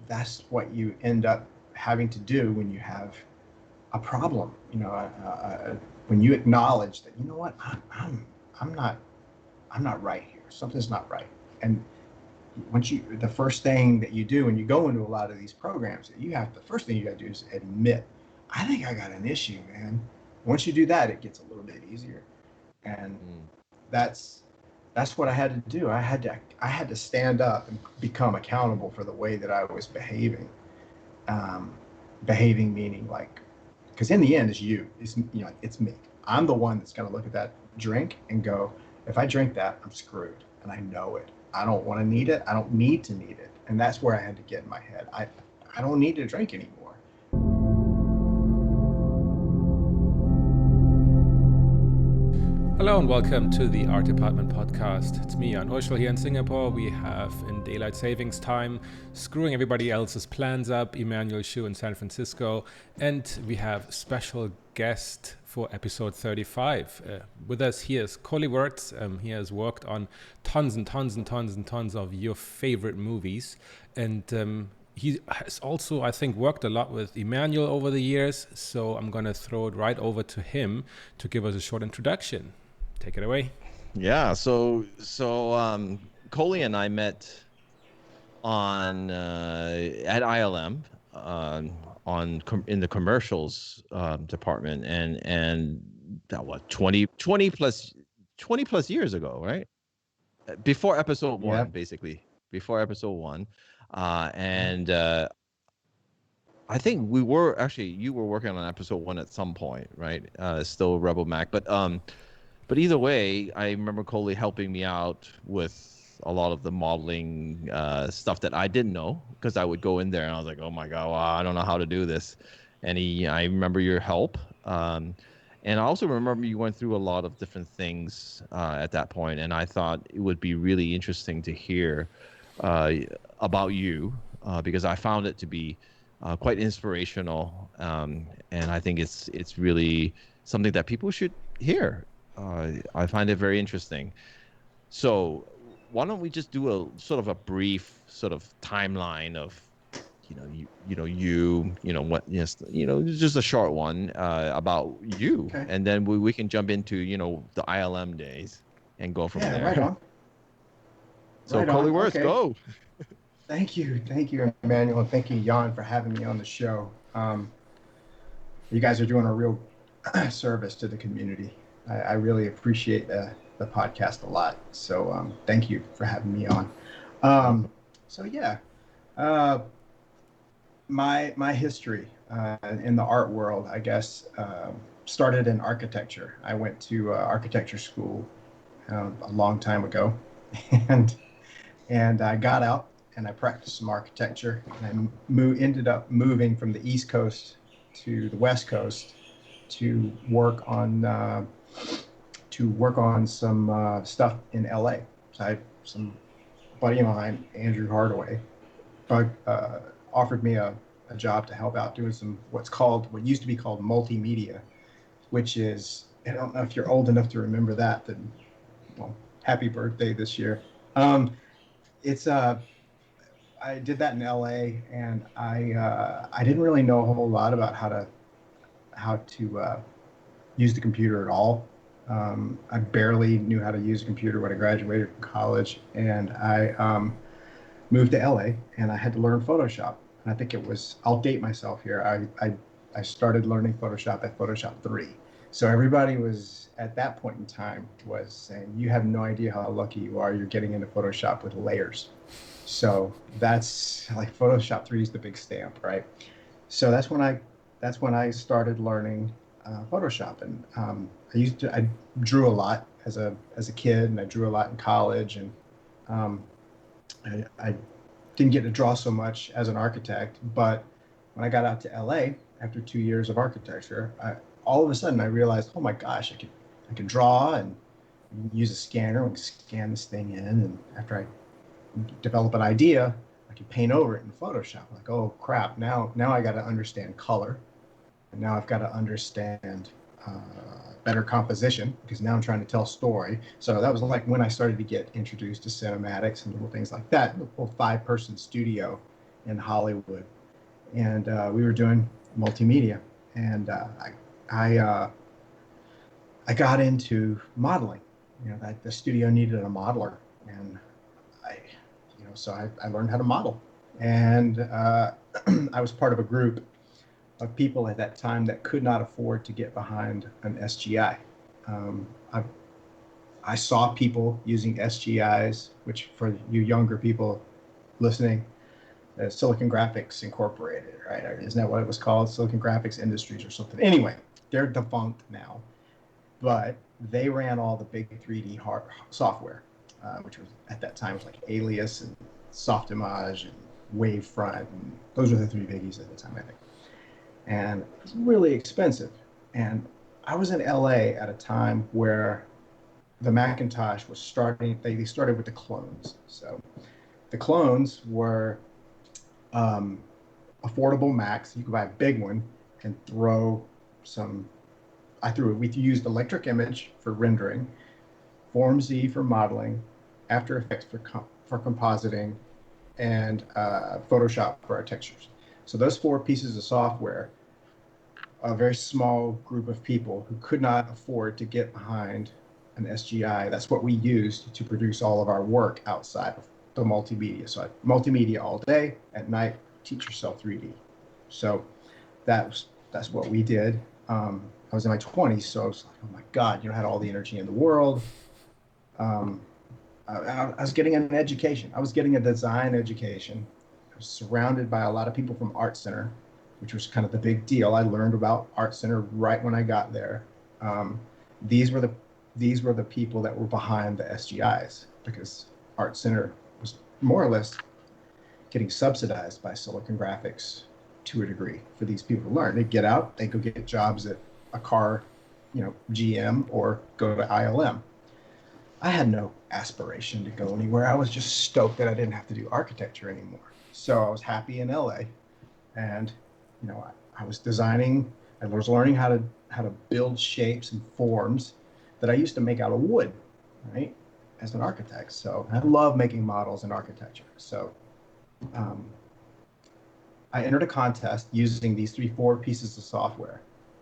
that's what you end up having to do when you have a problem. When you acknowledge that, you know what, I'm not I'm not right here. Something's not right. And the first thing that you do when you go into a lot of these programs, the first thing you got to do is admit, I think I got an issue, man. Once you do that, it gets a little bit easier. And that's what I had to do. I had to stand up and become accountable for the way that I was behaving. Behaving meaning, like, because in the end, it's me. I'm the one that's going to look at that drink and go, if I drink that, I'm screwed, and I know it. I don't want to need it. I don't need to need it, and that's where I had to get in my head. I don't need to drink anymore. Hello and welcome to the Art Department podcast. It's me, Urschel, here in Singapore. We have, in daylight savings time, screwing everybody else's plans up, Emmanuel Shiu in San Francisco. And we have special guest for episode 35. With us here is Colie Wertz. He has worked on tons and tons and tons and tons of your favorite movies. And he has also, I think, worked a lot with Emmanuel over the years. So I'm going to throw it right over to him to give us a short introduction. Take it away. Yeah, so Colie and I met on at ILM in the commercials department, and that was 20 plus years ago, right? Before episode one, basically. Before episode one, and I think you were working on episode one at some point, right? Still Rebel Mac, But either way, I remember Colie helping me out with a lot of the modeling stuff that I didn't know, because I would go in there and I was like, oh my God, I don't know how to do this. And I remember your help. And I also remember you went through a lot of different things at that point. And I thought it would be really interesting to hear about you because I found it to be quite inspirational. And I think it's really something that people should hear. I find it very interesting. So why don't we just do a sort of a brief sort of timeline of, just a short one about you, okay. And then we can jump into the ILM days and go from there. Right on. So Colie Wertz, go. Thank you, Emmanuel, and thank you, Jan, for having me on the show. You guys are doing a real service to the community. I really appreciate the podcast a lot. So thank you for having me on. My history in the art world, I guess, started in architecture. I went to architecture school a long time ago, and I got out and I practiced some architecture. And I ended up moving from the East Coast to the West Coast to work on some stuff in LA. So I had some buddy of mine, Andrew Hardaway, offered me a job to help out doing what used to be called multimedia, which is, I don't know if you're old enough to remember that, then, well, happy birthday this year. I did that in LA, and I didn't really know a whole lot about how to use the computer at all. I barely knew how to use a computer when I graduated from college, and I moved to LA, and I had to learn Photoshop. And I think I'll date myself here. I started learning Photoshop at Photoshop 3. So everybody was, at that point in time, was saying, you have no idea how lucky you are. You're getting into Photoshop with layers. So that's like Photoshop 3 is the big stamp, right? So that's when I started learning Photoshop, and I drew a lot as a kid, and I drew a lot in college, and I didn't get to draw so much as an architect. But when I got out to LA after 2 years of architecture, all of a sudden I realized, oh my gosh, I could draw and use a scanner and scan this thing in, and after I develop an idea, I can paint over it in Photoshop. Like, oh crap, now I got to understand color. And now I've got to understand better composition, because now I'm trying to tell a story. So that was like when I started to get introduced to cinematics and little things like that. A little 5-person studio in Hollywood, and we were doing multimedia, and I got into modeling. That the studio needed a modeler, and I, so I learned how to model, and I was part of a group of people at that time that could not afford to get behind an SGI. Um, I saw people using SGIs, which for you younger people listening, Silicon Graphics Incorporated, right? Isn't that what it was called? Silicon Graphics Industries or something. Anyway, they're defunct now, but they ran all the big 3D software, which was at that time was like Alias and Softimage and Wavefront, and those were the three biggies at the time, I think. And it was really expensive. And I was in LA at a time where the Macintosh was starting. They started with the clones. So the clones were affordable Macs. You could buy a big one and throw some. We used Electric Image for rendering, Form Z for modeling, After Effects for compositing, and Photoshop for our textures. So those four pieces of software, a very small group of people who could not afford to get behind an SGI, that's what we used to produce all of our work outside of the multimedia. So multimedia all day, at night, teach yourself 3D. So that's what we did. I was in my 20s, so I was like, oh my God, I had all the energy in the world. I was getting an education. I was getting a design education. I was surrounded by a lot of people from Art Center, which was kind of the big deal. I learned about Art Center right when I got there. These were the people that were behind the SGIs, because Art Center was more or less getting subsidized by Silicon Graphics to a degree for these people to learn. They get out, they go get jobs at a car, GM, or go to ILM. I had no aspiration to go anywhere. I was just stoked that I didn't have to do architecture anymore. So I was happy in LA, and I was designing. I was learning how to build shapes and forms that I used to make out of wood, right, as an architect. So I love making models in architecture. So I entered a contest using these four pieces of software,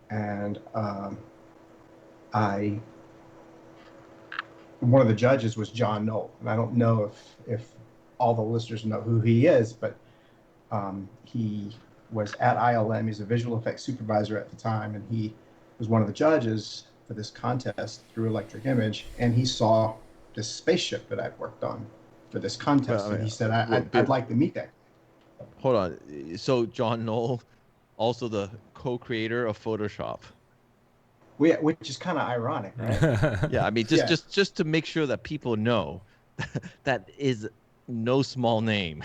and one of the judges was John Knoll, and I don't know if all the listeners know who he is, but he was at ILM. He's a visual effects supervisor at the time, and he was one of the judges for this contest through Electric Image, and he saw this spaceship that I'd worked on for this contest, and he said, I'd like to meet that. Hold on. So John Knoll, also the co-creator of Photoshop. Which is kind of ironic, right? Yeah, I mean, just to make sure that people know, that is no small name.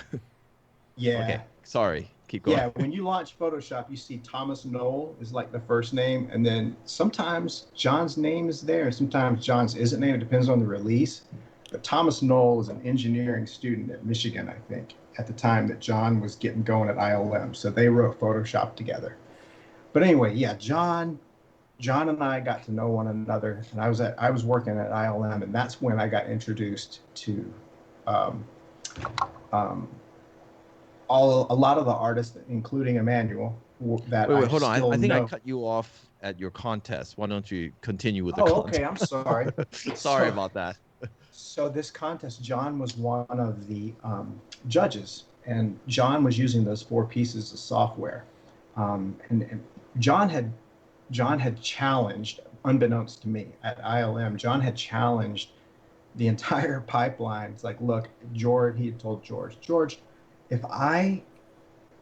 Yeah. Okay, sorry. Keep going. Yeah, when you launch Photoshop, you see Thomas Knoll is like the first name, and then sometimes John's name is there, and sometimes John's isn't named. It depends on the release. But Thomas Knoll is an engineering student at Michigan, I think, at the time that John was getting going at ILM. So they wrote Photoshop together. But anyway, yeah, John and I got to know one another, and I was working at ILM, and that's when I got introduced to a lot of the artists, including Emmanuel. That wait, hold on. I think know. I cut you off at your contest. Why don't you continue with the contest? Okay. I'm sorry. Sorry about that. So this contest, John was one of the judges, and John was using those four pieces of software, and John had challenged, unbeknownst to me, at ILM, John had challenged the entire pipeline. It's like, look, he had told George, if I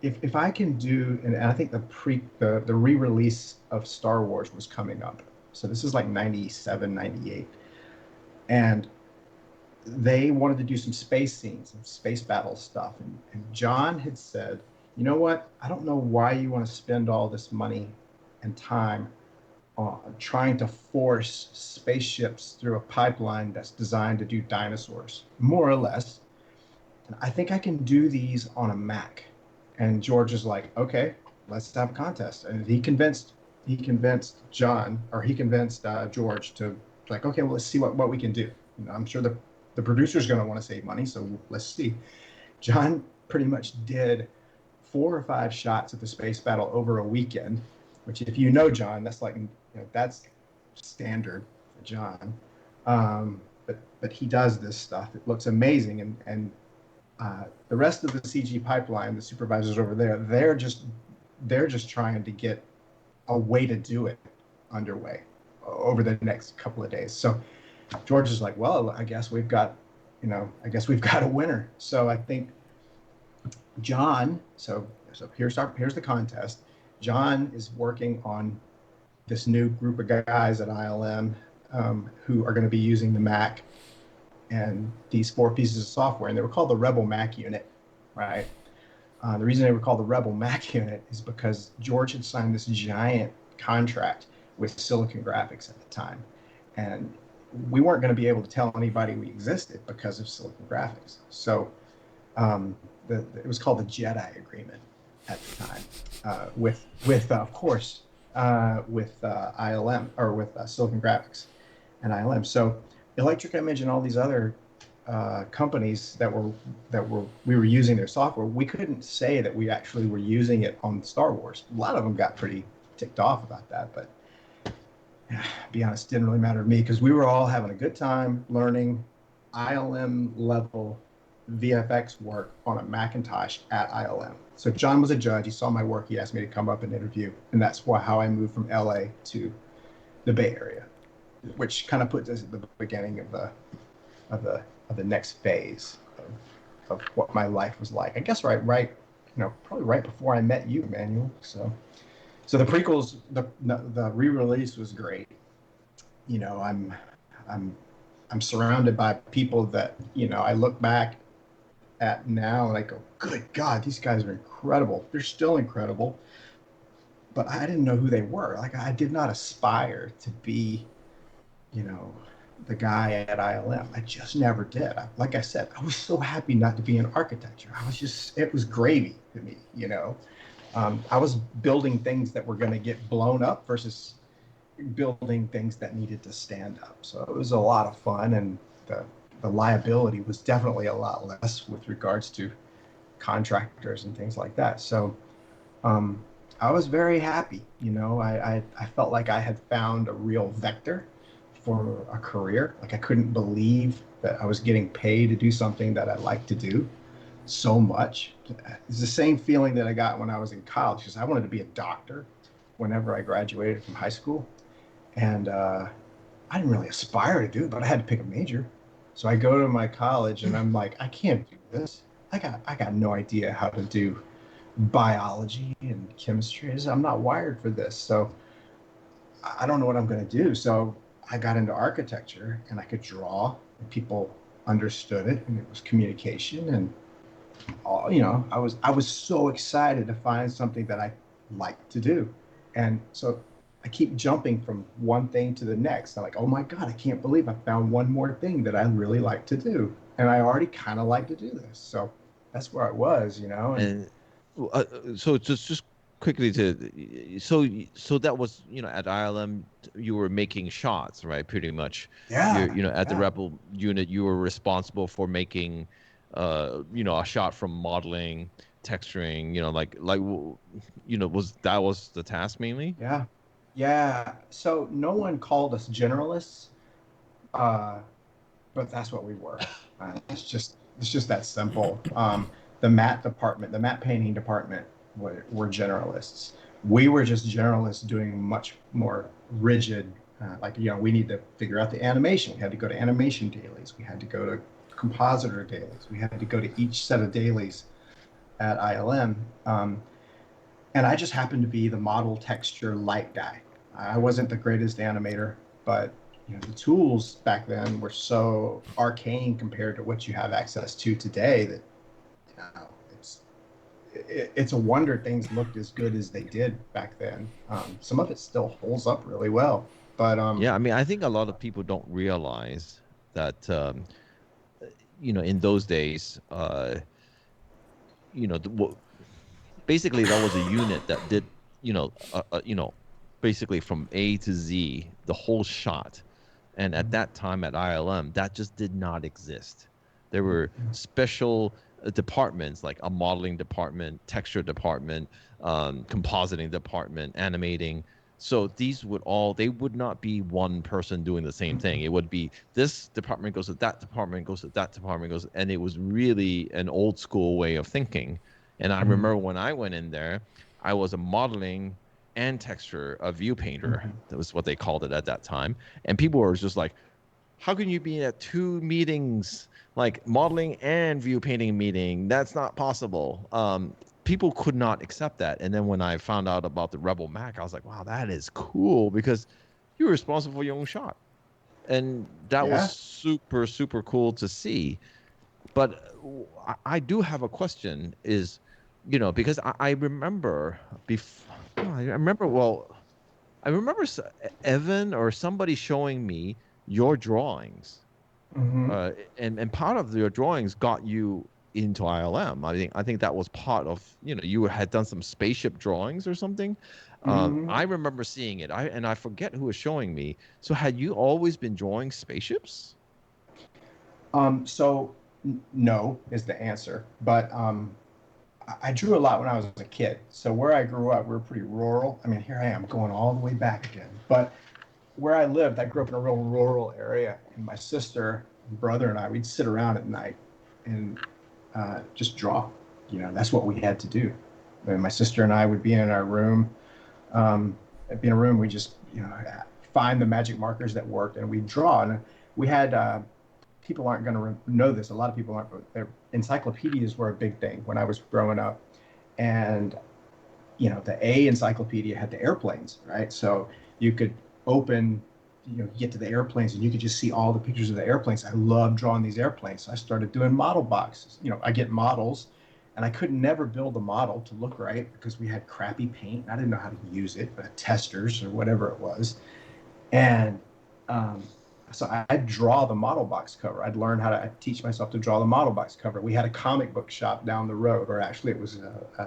can do, and I think the re-release of Star Wars was coming up. So this is like 97, 98. And they wanted to do some space scenes and space battle stuff. And John had said, you know what? I don't know why you want to spend all this money and time trying to force spaceships through a pipeline that's designed to do dinosaurs, more or less. And I think I can do these on a Mac. And George is like, okay, let's have a contest. And he convinced John, or he convinced George to, like, okay, well, let's see what we can do. I'm sure the producer's going to want to save money, so let's see. John pretty much did 4 or 5 shots at the space battle over a weekend, which if you know John, that's like, that's standard for John. But he does this stuff. It looks amazing, and the rest of the CG pipeline, the supervisors over there, they're just trying to get a way to do it underway over the next couple of days. So George is like, well, I guess we've got a winner. So I think John. So here's the contest. John is working on this new group of guys at ILM who are going to be using the Mac and these 4 pieces of software, and they were called the Rebel Mac Unit, right? The reason they were called the Rebel Mac Unit is because George had signed this giant contract with Silicon Graphics at the time, and we weren't going to be able to tell anybody we existed because of Silicon Graphics. So it was called the Jedi Agreement at the time, with of course with ILM, or with Silicon Graphics and ILM. So Electric Image and all these other companies that we were using their software, we couldn't say that we actually were using it on Star Wars. A lot of them got pretty ticked off about that, but to be honest, it didn't really matter to me because we were all having a good time learning ILM level VFX work on a Macintosh at ILM. So John was a judge. He saw my work. He asked me to come up and interview, and that's how I moved from LA to the Bay Area, which kind of puts us at the beginning of the next phase of what my life was like. I guess right, probably right before I met you, Emmanuel. So the prequels, the re-release was great. I'm surrounded by people that I look back at now and I go, good God, these guys are incredible. They're still incredible, but I didn't know who they were. Like, I did not aspire to be, the guy at ILM. I just never did. Like I said, I was so happy not to be in architecture. It was gravy to me, I was building things that were going to get blown up versus building things that needed to stand up. So it was a lot of fun, and the liability was definitely a lot less with regards to contractors and things like that. So I was very happy. I felt like I had found a real vector for a career. Like, I couldn't believe that I was getting paid to do something that I like to do so much. It's the same feeling that I got when I was in college, because I wanted to be a doctor whenever I graduated from high school. And I didn't really aspire to do it, but I had to pick a major. So I go to my college and I'm like, I can't do this. I got no idea how to do biology and chemistry. I'm not wired for this. So I don't know what I'm going to do. So I got into architecture, and I could draw, and people understood it, and it was communication, and I was so excited to find something that I liked to do. And so I keep jumping from one thing to the next. I'm like, oh my God, I can't believe I found one more thing that I really like to do. And I already kind of like to do this. So that's where I was, And so just quickly so that was, at ILM, you were making shots, right? Pretty much. Yeah. At the Rebel unit, you were responsible for making, a shot from modeling, texturing, was the task mainly? Yeah. So no one called us generalists, but that's what we were. It's just that simple. The matte painting department were generalists. We were just generalists doing much more rigid, we need to figure out the animation. We had to go to animation dailies. We had to go to compositor dailies. We had to go to each set of dailies at ILM. And I just happened to be the model texture light guy. I wasn't the greatest animator, but the tools back then were so arcane compared to what you have access to today that it's a wonder things looked as good as they did back then. Some of it still holds up really well, but yeah, I mean, I think a lot of people don't realize that in those days, basically that was a unit that did basically from A to Z the whole shot. And at that time at ILM, that just did not exist. There were special departments, like a modeling department, texture department, compositing department, animating. So they would not be one person doing the same thing. It would be this department goes to that department, goes to that department, and it was really an old school way of thinking. And I remember when I went in there, I was a modeling and texture, a view painter. That was what they called it at that time. And people were just like, how can you be at two meetings, like modeling and view painting meeting? That's not possible. People could not accept that. And then when I found out about the Rebel Mac, I was like, wow, that is cool, because you're responsible for your own shot. And that was super, super cool to see. But I do have a question is, because I remember I remember Evan or somebody showing me your drawings, and part of your drawings got you into ILM. I think that was part of, you had done some spaceship drawings or something. I remember seeing it. I forget who was showing me. So had you always been drawing spaceships? So no is the answer, but I drew a lot when I was a kid. So where I grew up, we were pretty rural. I mean, here I am going all the way back again. But where I lived, I grew up in a real rural area, and my sister, and brother, and I, we'd sit around at night and just draw. That's what we had to do. And my sister and I would be in our room. Be in a room, we just find the magic markers that worked, and we'd draw. And we had people aren't going to know this. A lot of people aren't. Encyclopedias were a big thing when I was growing up, and the A encyclopedia had the airplanes, right? So you could open, get to the airplanes, and you could just see all the pictures of the airplanes. I loved drawing these airplanes. So I started doing model boxes. I get models, and I could never build a model to look right because we had crappy paint. I didn't know how to use it, testers or whatever it was, and so I'd draw the model box cover. I'd teach myself to draw the model box cover. We had a comic book shop down the road, or actually it was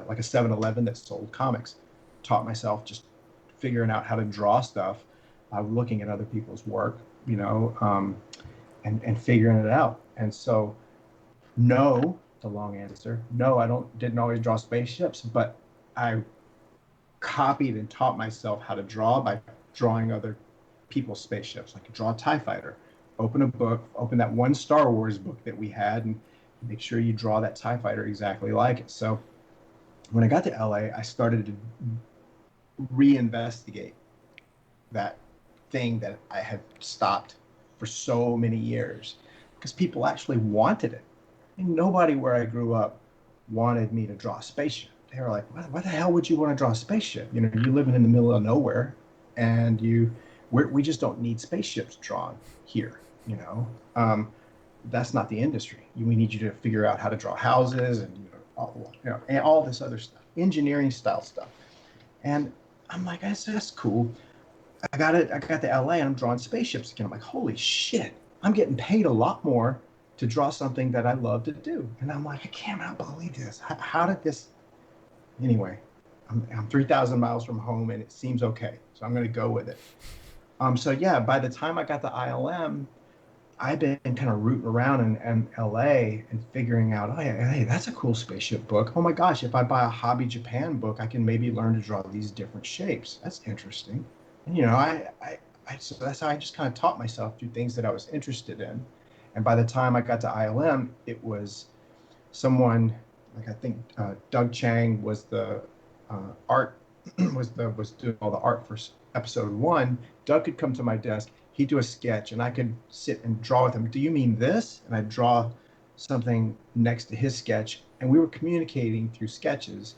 like a 7-Eleven that sold comics. Taught myself just figuring out how to draw stuff, looking at other people's work, and figuring it out. And so, no, the long answer, no, didn't always draw spaceships, but I copied and taught myself how to draw by drawing other people's spaceships. I could draw a TIE fighter, open a book, open that one Star Wars book that we had, and make sure you draw that TIE fighter exactly like it. So when I got to LA, I started to reinvestigate that thing that I had stopped for so many years, because people actually wanted it. And nobody where I grew up wanted me to draw a spaceship. They were like, why the hell would you want to draw a spaceship? You're living in the middle of nowhere, and we just don't need spaceships drawn here. That's not the industry. We need you to figure out how to draw houses and and all this other stuff, engineering style stuff. And I'm like, that's cool. I got to LA and I'm drawing spaceships again. I'm like, holy shit, I'm getting paid a lot more to draw something that I love to do. And I'm like, I cannot believe this. How did this? Anyway, I'm 3,000 miles from home, and it seems okay, so I'm going to go with it. So yeah, by the time I got to ILM, I've been kind of rooting around in LA and figuring out, oh yeah, hey, that's a cool spaceship book. Oh my gosh, if I buy a Hobby Japan book, I can maybe learn to draw these different shapes. That's interesting. And so that's how I just kind of taught myself through things that I was interested in. And by the time I got to ILM, it was someone like, I think Doug Chang was the art was doing all the art for episode 1. Doug could come to my desk, he'd do a sketch, and I could sit and draw with him. Do you mean this? And I'd draw something next to his sketch, and we were communicating through sketches.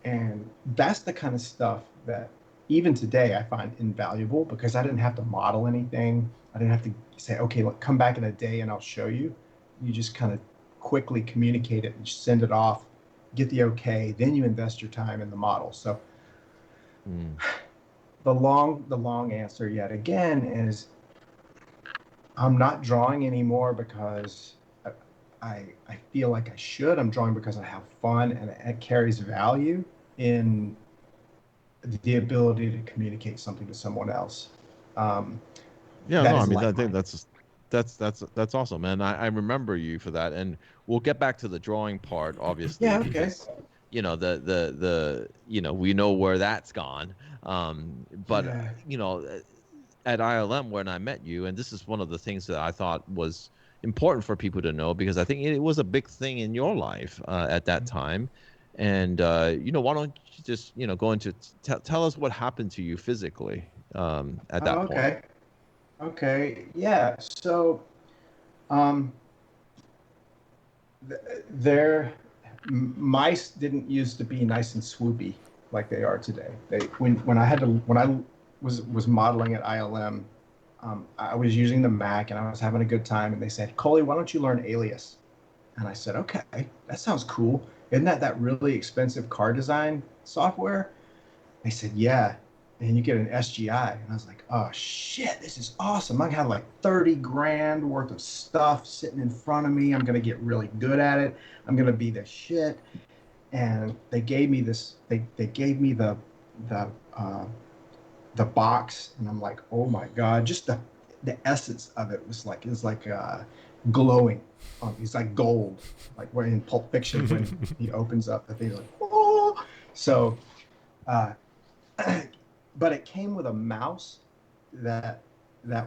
And that's the kind of stuff that even today I find invaluable, because I didn't have to model anything. I didn't have to say, okay, look, come back in a day and I'll show you. You just kind of quickly communicate it and send it off, get the okay, then you invest your time in the model. So the long answer yet again is, I'm not drawing anymore because I feel like I should. I'm drawing because I have fun, and it carries value in the ability to communicate something to someone else. Yeah, no, I mean, I think that's That's awesome, man. I remember you for that, and we'll get back to the drawing part, obviously, Yeah, okay. because we know where that's gone. But Yeah. at ILM when I met you, and this is one of the things that I thought was important for people to know because I think it was a big thing in your life at that time. And why don't you just go into tell us what happened to you physically at Oh, that point? okay. Okay. Yeah. So, um, their mice didn't used to be nice and swoopy like they are today. When I was modeling at ILM, I was using the Mac and I was having a good time, and they said, "Colie, why don't you learn Alias?" And I said, "Okay, that sounds cool. Isn't that really expensive car design software?" They said, "Yeah, and you get an SGI." And I was like, "Oh shit, this is awesome. I have like 30 grand worth of stuff sitting in front of me. I'm gonna get really good at it. I'm gonna be the shit." And they gave me this. They gave me the uh, the box, and I'm like, "Oh my god!" Just the essence of it was like glowing. He's like gold, like when in Pulp Fiction when he opens up the thing, like, oh. So. Uh, but it came with a mouse that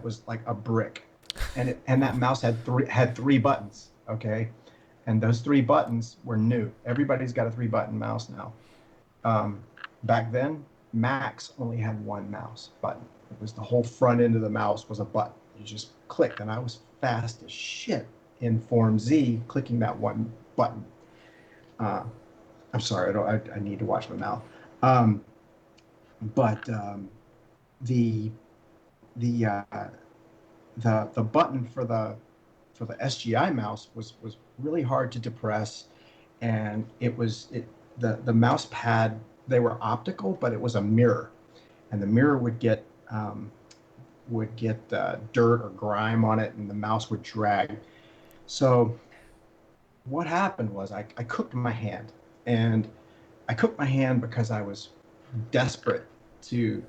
was like a brick, and that mouse had three buttons. Okay, and those three buttons were new. Everybody's got a three-button mouse now. Um, Back then, Macs only had one mouse button. It was the whole front end of the mouse was a button. You just clicked, and I was fast as shit in Form Z clicking that one button. Uh, I'm sorry, I need to watch my mouth. Um, but the the the button for the SGI mouse was really hard to depress, and the mouse pad, they were optical, but it was a mirror, and the mirror would get dirt or grime on it, and the mouse would drag. So what happened was I cooked my hand, and I cooked my hand because I was desperate to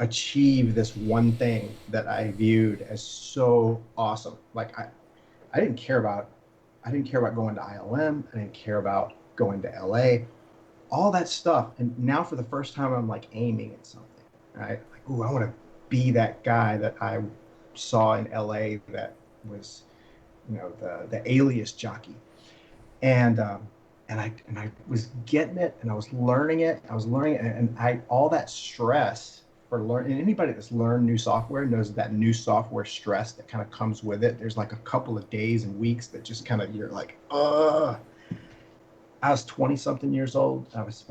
achieve this one thing that I viewed as so awesome. Like I didn't care about going to ILM. I didn't care about going to LA. All that stuff. And now for the first time I'm like aiming at something. Right? Like, ooh, I want to be that guy that I saw in LA that was, the Alias jockey. And I was getting it, and I was learning it. And I all that stress for learning. And anybody that's learned new software knows that new software stress that kind of comes with it. There's like a couple of days and weeks that just kind of you're like, ugh. I was 20 something years old. I was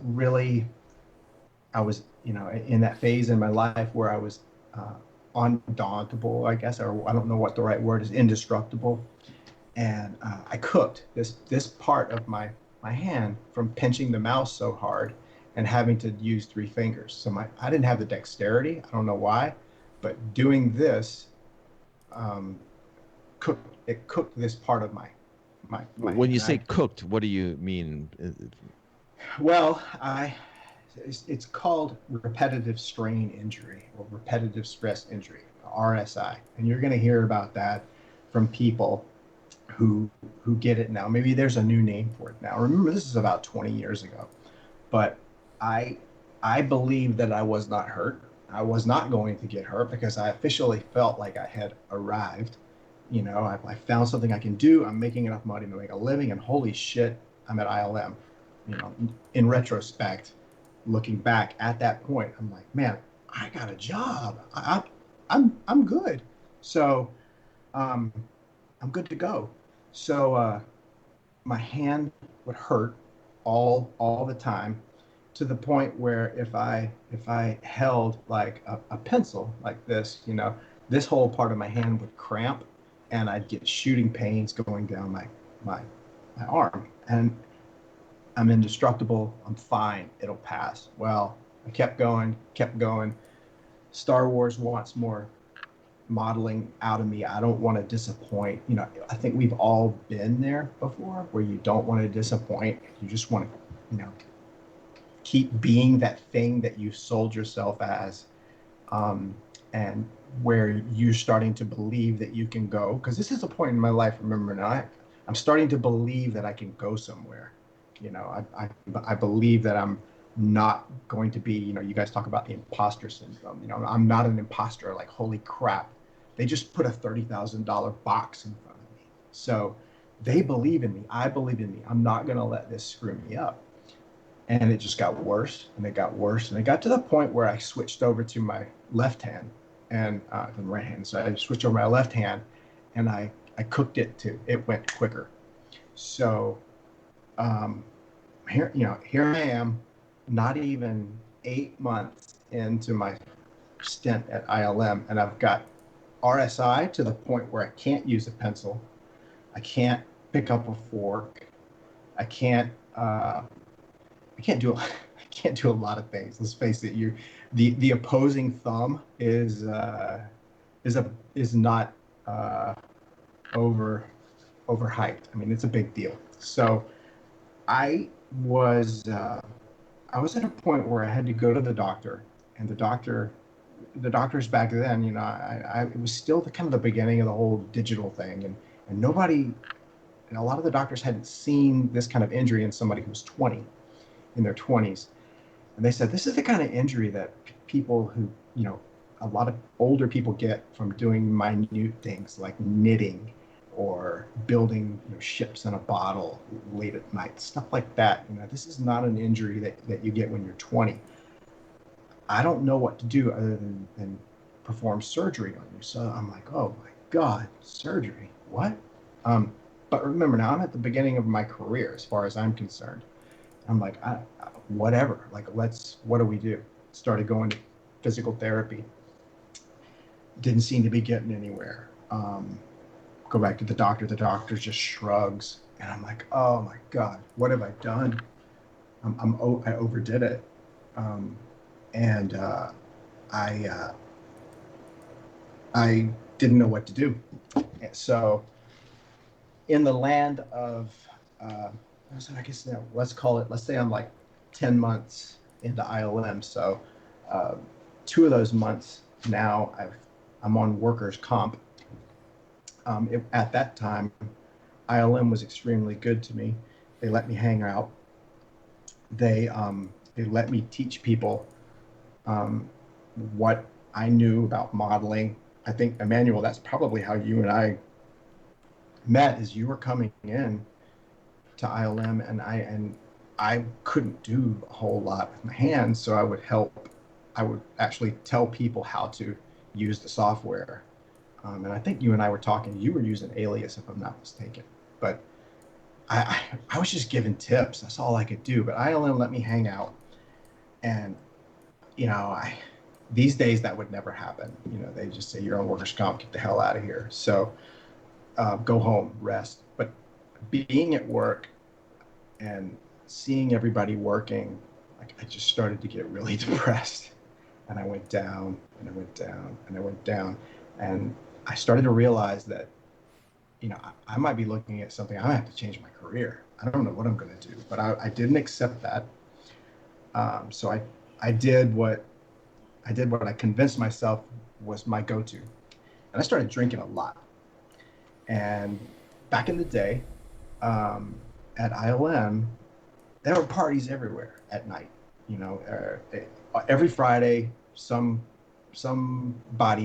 in that phase in my life where I was undauntable, I guess, or I don't know what the right word is, indestructible. And I cooked this part of my hand from pinching the mouse so hard and having to use three fingers. So I didn't have the dexterity. I don't know why, but doing this um, cooked this part of my When you hand. say cooked, what do you mean? Well, it's called repetitive strain injury or repetitive stress injury, RSI, and you're going to hear about that from people who get it now. Maybe there's a new name for it now. Remember, this is about 20 years ago, but I I believed that I was not hurt. I was not going to get hurt because I officially felt like I had arrived. I found something I can do. I'm making enough money to make a living, and holy shit, I'm at ILM. In retrospect, looking back at that point, I'm like, man, I got a job. I'm good. So um, I'm good to go. So my hand would hurt all the time, to the point where if I held like a pencil like this, this whole part of my hand would cramp, and I'd get shooting pains going down my my arm. And I'm indestructible. I'm fine. It'll pass. Well, I kept going, kept going. Star Wars wants more modeling out of me. I don't want to disappoint. I think we've all been there before, where you don't want to disappoint. You just want to, keep being that thing that you sold yourself as. Um, and where you're starting to believe that you can go. Because this is a point in my life, remember now, I'm starting to believe that I can go somewhere. I believe that I'm not going to be, you guys talk about the imposter syndrome. I'm not an imposter. Like, holy crap, they just put a $30,000 box in front of me. So they believe in me. I believe in me. I'm not going to let this screw me up. And it just got worse, and it got worse, and it got to the point where I switched over to my left hand and from right hand. So I switched over my left hand, and I cooked it too. It went quicker. So here I am, not even 8 months into my stint at ILM, and I've got RSI to the point where I can't use a pencil, I can't pick up a fork, I can't I can't do I can't do a lot of things. Let's face it. The opposing thumb is not over overhyped. I mean, it's a big deal. So I was I was at a point where I had to go to the doctor, and the doctors back then, it was still the kind of the beginning of the whole digital thing, and nobody, and a lot of the doctors hadn't seen this kind of injury in somebody who was 20, in their 20s. And they said, this is the kind of injury that people who, a lot of older people get from doing minute things like knitting or building ships in a bottle late at night, stuff like that. This is not an injury that you get when you're 20. I don't know what to do other than perform surgery on you. So I'm like, oh my God, surgery, what? But remember, now I'm at the beginning of my career as far as I'm concerned. I'm like, whatever, like, what do we do? Started going to physical therapy. Didn't seem to be getting anywhere. Go back to the doctor just shrugs. And I'm like, oh my God, what have I done? I overdid it. And I didn't know what to do. So in the land of, I guess now, let's say I'm like 10 months into ILM. So 2 of those months now I'm on workers' comp. At that time, ILM was extremely good to me. They let me hang out. They let me teach people what I knew about modeling. I think, Emmanuel, that's probably how you and I met, is you were coming in to ILM, and I couldn't do a whole lot with my hands, so I would actually tell people how to use the software. And I think you and I were talking, you were using Alias, if I'm not mistaken, but I was just giving tips. That's all I could do. But ILM let me hang out, and these days that would never happen. They just say, you're on workers' comp, get the hell out of here. So go home, rest. But being at work and seeing everybody working, like, I just started to get really depressed, and I went down and I went down and I went down, and I started to realize that I might be looking at something. I might have to change my career. I don't know what I'm going to do, but I didn't accept that. So I did what I convinced myself was my go-to, and I started drinking a lot. And back in the day, at ILM, there were parties everywhere at night. Every Friday, somebody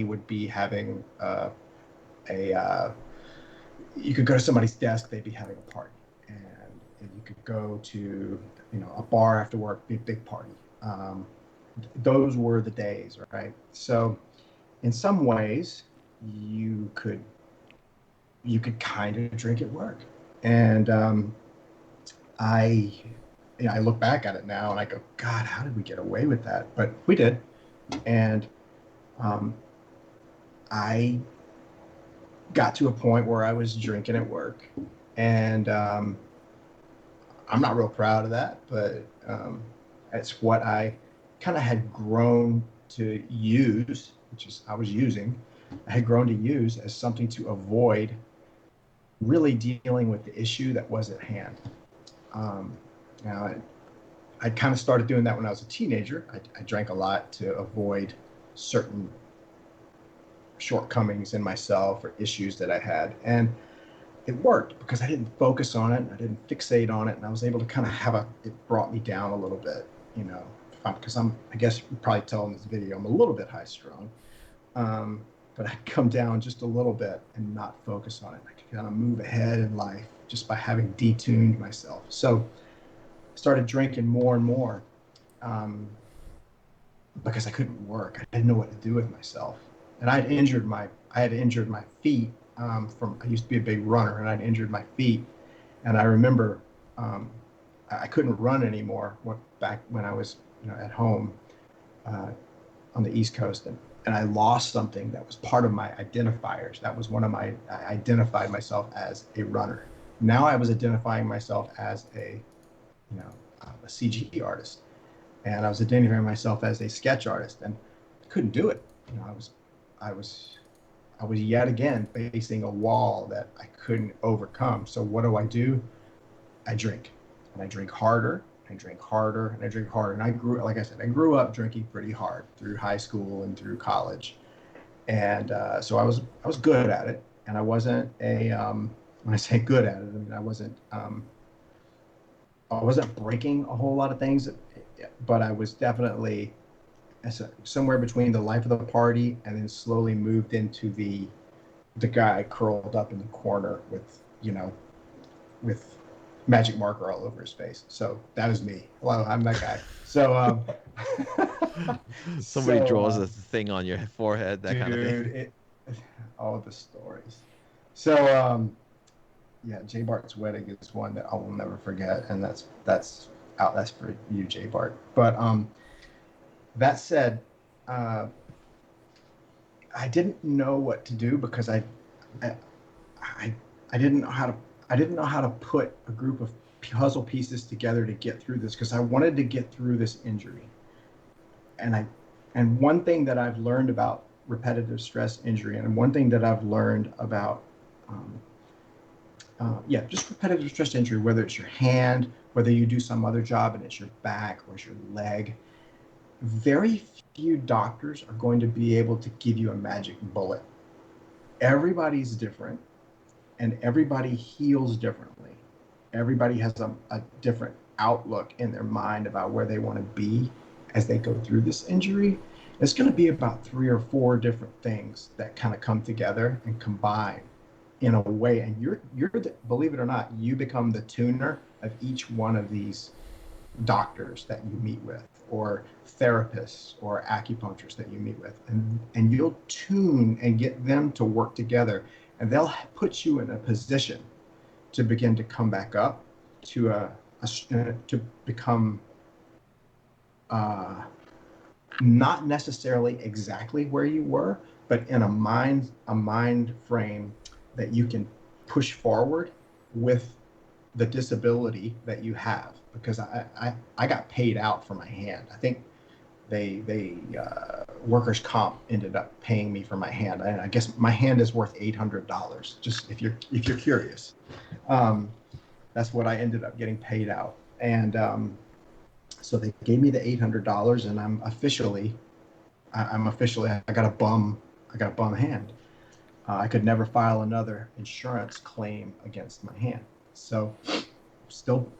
would be having you could go to somebody's desk, they'd be having a party, and you could go to a bar after work, big party. Those were the days, right? So in some ways, you could kind of drink at work, and I look back at it now and I go, God, how did we get away with that? But we did. And I got to a point where I was drinking at work, and I'm not real proud of that, but it's what I kind of had grown to use, which is I was using. I had grown to use as something to avoid really dealing with the issue that was at hand. Now, I kind of started doing that when I was a teenager. I drank a lot to avoid certain shortcomings in myself or issues that I had. And it worked because I didn't focus on it. I didn't fixate on it. And I was able to kind of it brought me down a little bit, you know, because I guess you probably tell in this video, I'm a little bit high strung. But I come down just a little bit and not focus on it. I can kind of move ahead in life just by having detuned myself. So I started drinking more and more because I couldn't work. I didn't know what to do with myself. And I had injured my feet I used to be a big runner, and I'd injured my feet. And I remember I couldn't run anymore back when I was, you know, at home on the East Coast. And I lost something that was part of my identifiers. That was I identified myself as a runner. Now I was identifying myself as a CG artist. And I was identifying myself as a sketch artist, and I couldn't do it. You know, I was yet again facing a wall that I couldn't overcome. So what do? I drink, and I drink harder. I drink harder, and I drink harder. And I grew up drinking pretty hard through high school and through college. And so I was good at it. And I wasn't when I say good at it, I mean, I wasn't breaking a whole lot of things, but I was definitely somewhere between the life of the party and then slowly moved into the guy curled up in the corner with magic marker all over his face. So that was me. Hello, I'm that guy. So somebody draws a thing on your forehead, that kind of thing. All the stories. So yeah, Jay Bart's wedding is one that I will never forget, and that's for you, Jay Bart. But that said, I didn't know what to do because I didn't know how to put a group of puzzle pieces together to get through this, because I wanted to get through this injury. And one thing that I've learned about repetitive stress injury, and one thing that I've learned about just repetitive stress injury, whether it's your hand, whether you do some other job and it's your back or it's your leg, very few doctors are going to be able to give you a magic bullet. Everybody's different, and everybody heals differently. Everybody has a different outlook in their mind about where they want to be as they go through this injury. It's going to be about 3 or 4 different things that kind of come together and combine in a way. And believe it or not, you become the tuner of each one of these doctors that you meet with, or therapists or acupuncturists that you meet with, and you'll tune and get them to work together, and they'll put you in a position to begin to come back up to become not necessarily exactly where you were, but in a mind frame that you can push forward with the disability that you have. Because I got paid out for my hand. I think they workers' comp ended up paying me for my hand. I guess my hand is worth $800. Just if you're curious, that's what I ended up getting paid out. And so they gave me the $800, and I'm officially I got a bum hand. I could never file another insurance claim against my hand. So still.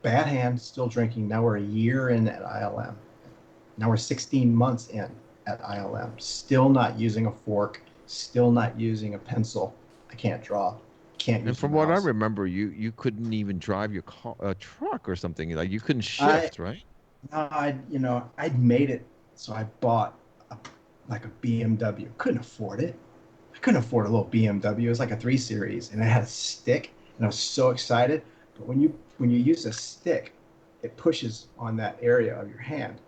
Bad hand, still drinking. Now we're a year in at ILM. Now we're 16 months in at ILM. Still not using a fork. Still not using a pencil. I can't draw. Can't use. And from what I remember, you couldn't even drive your truck or something. Like you couldn't shift, right? No, I'd made it, so I bought a BMW. Couldn't afford it. I couldn't afford a little BMW. It was like a 3 Series, and it had a stick, and I was so excited. But when you use a stick, it pushes on that area of your hand.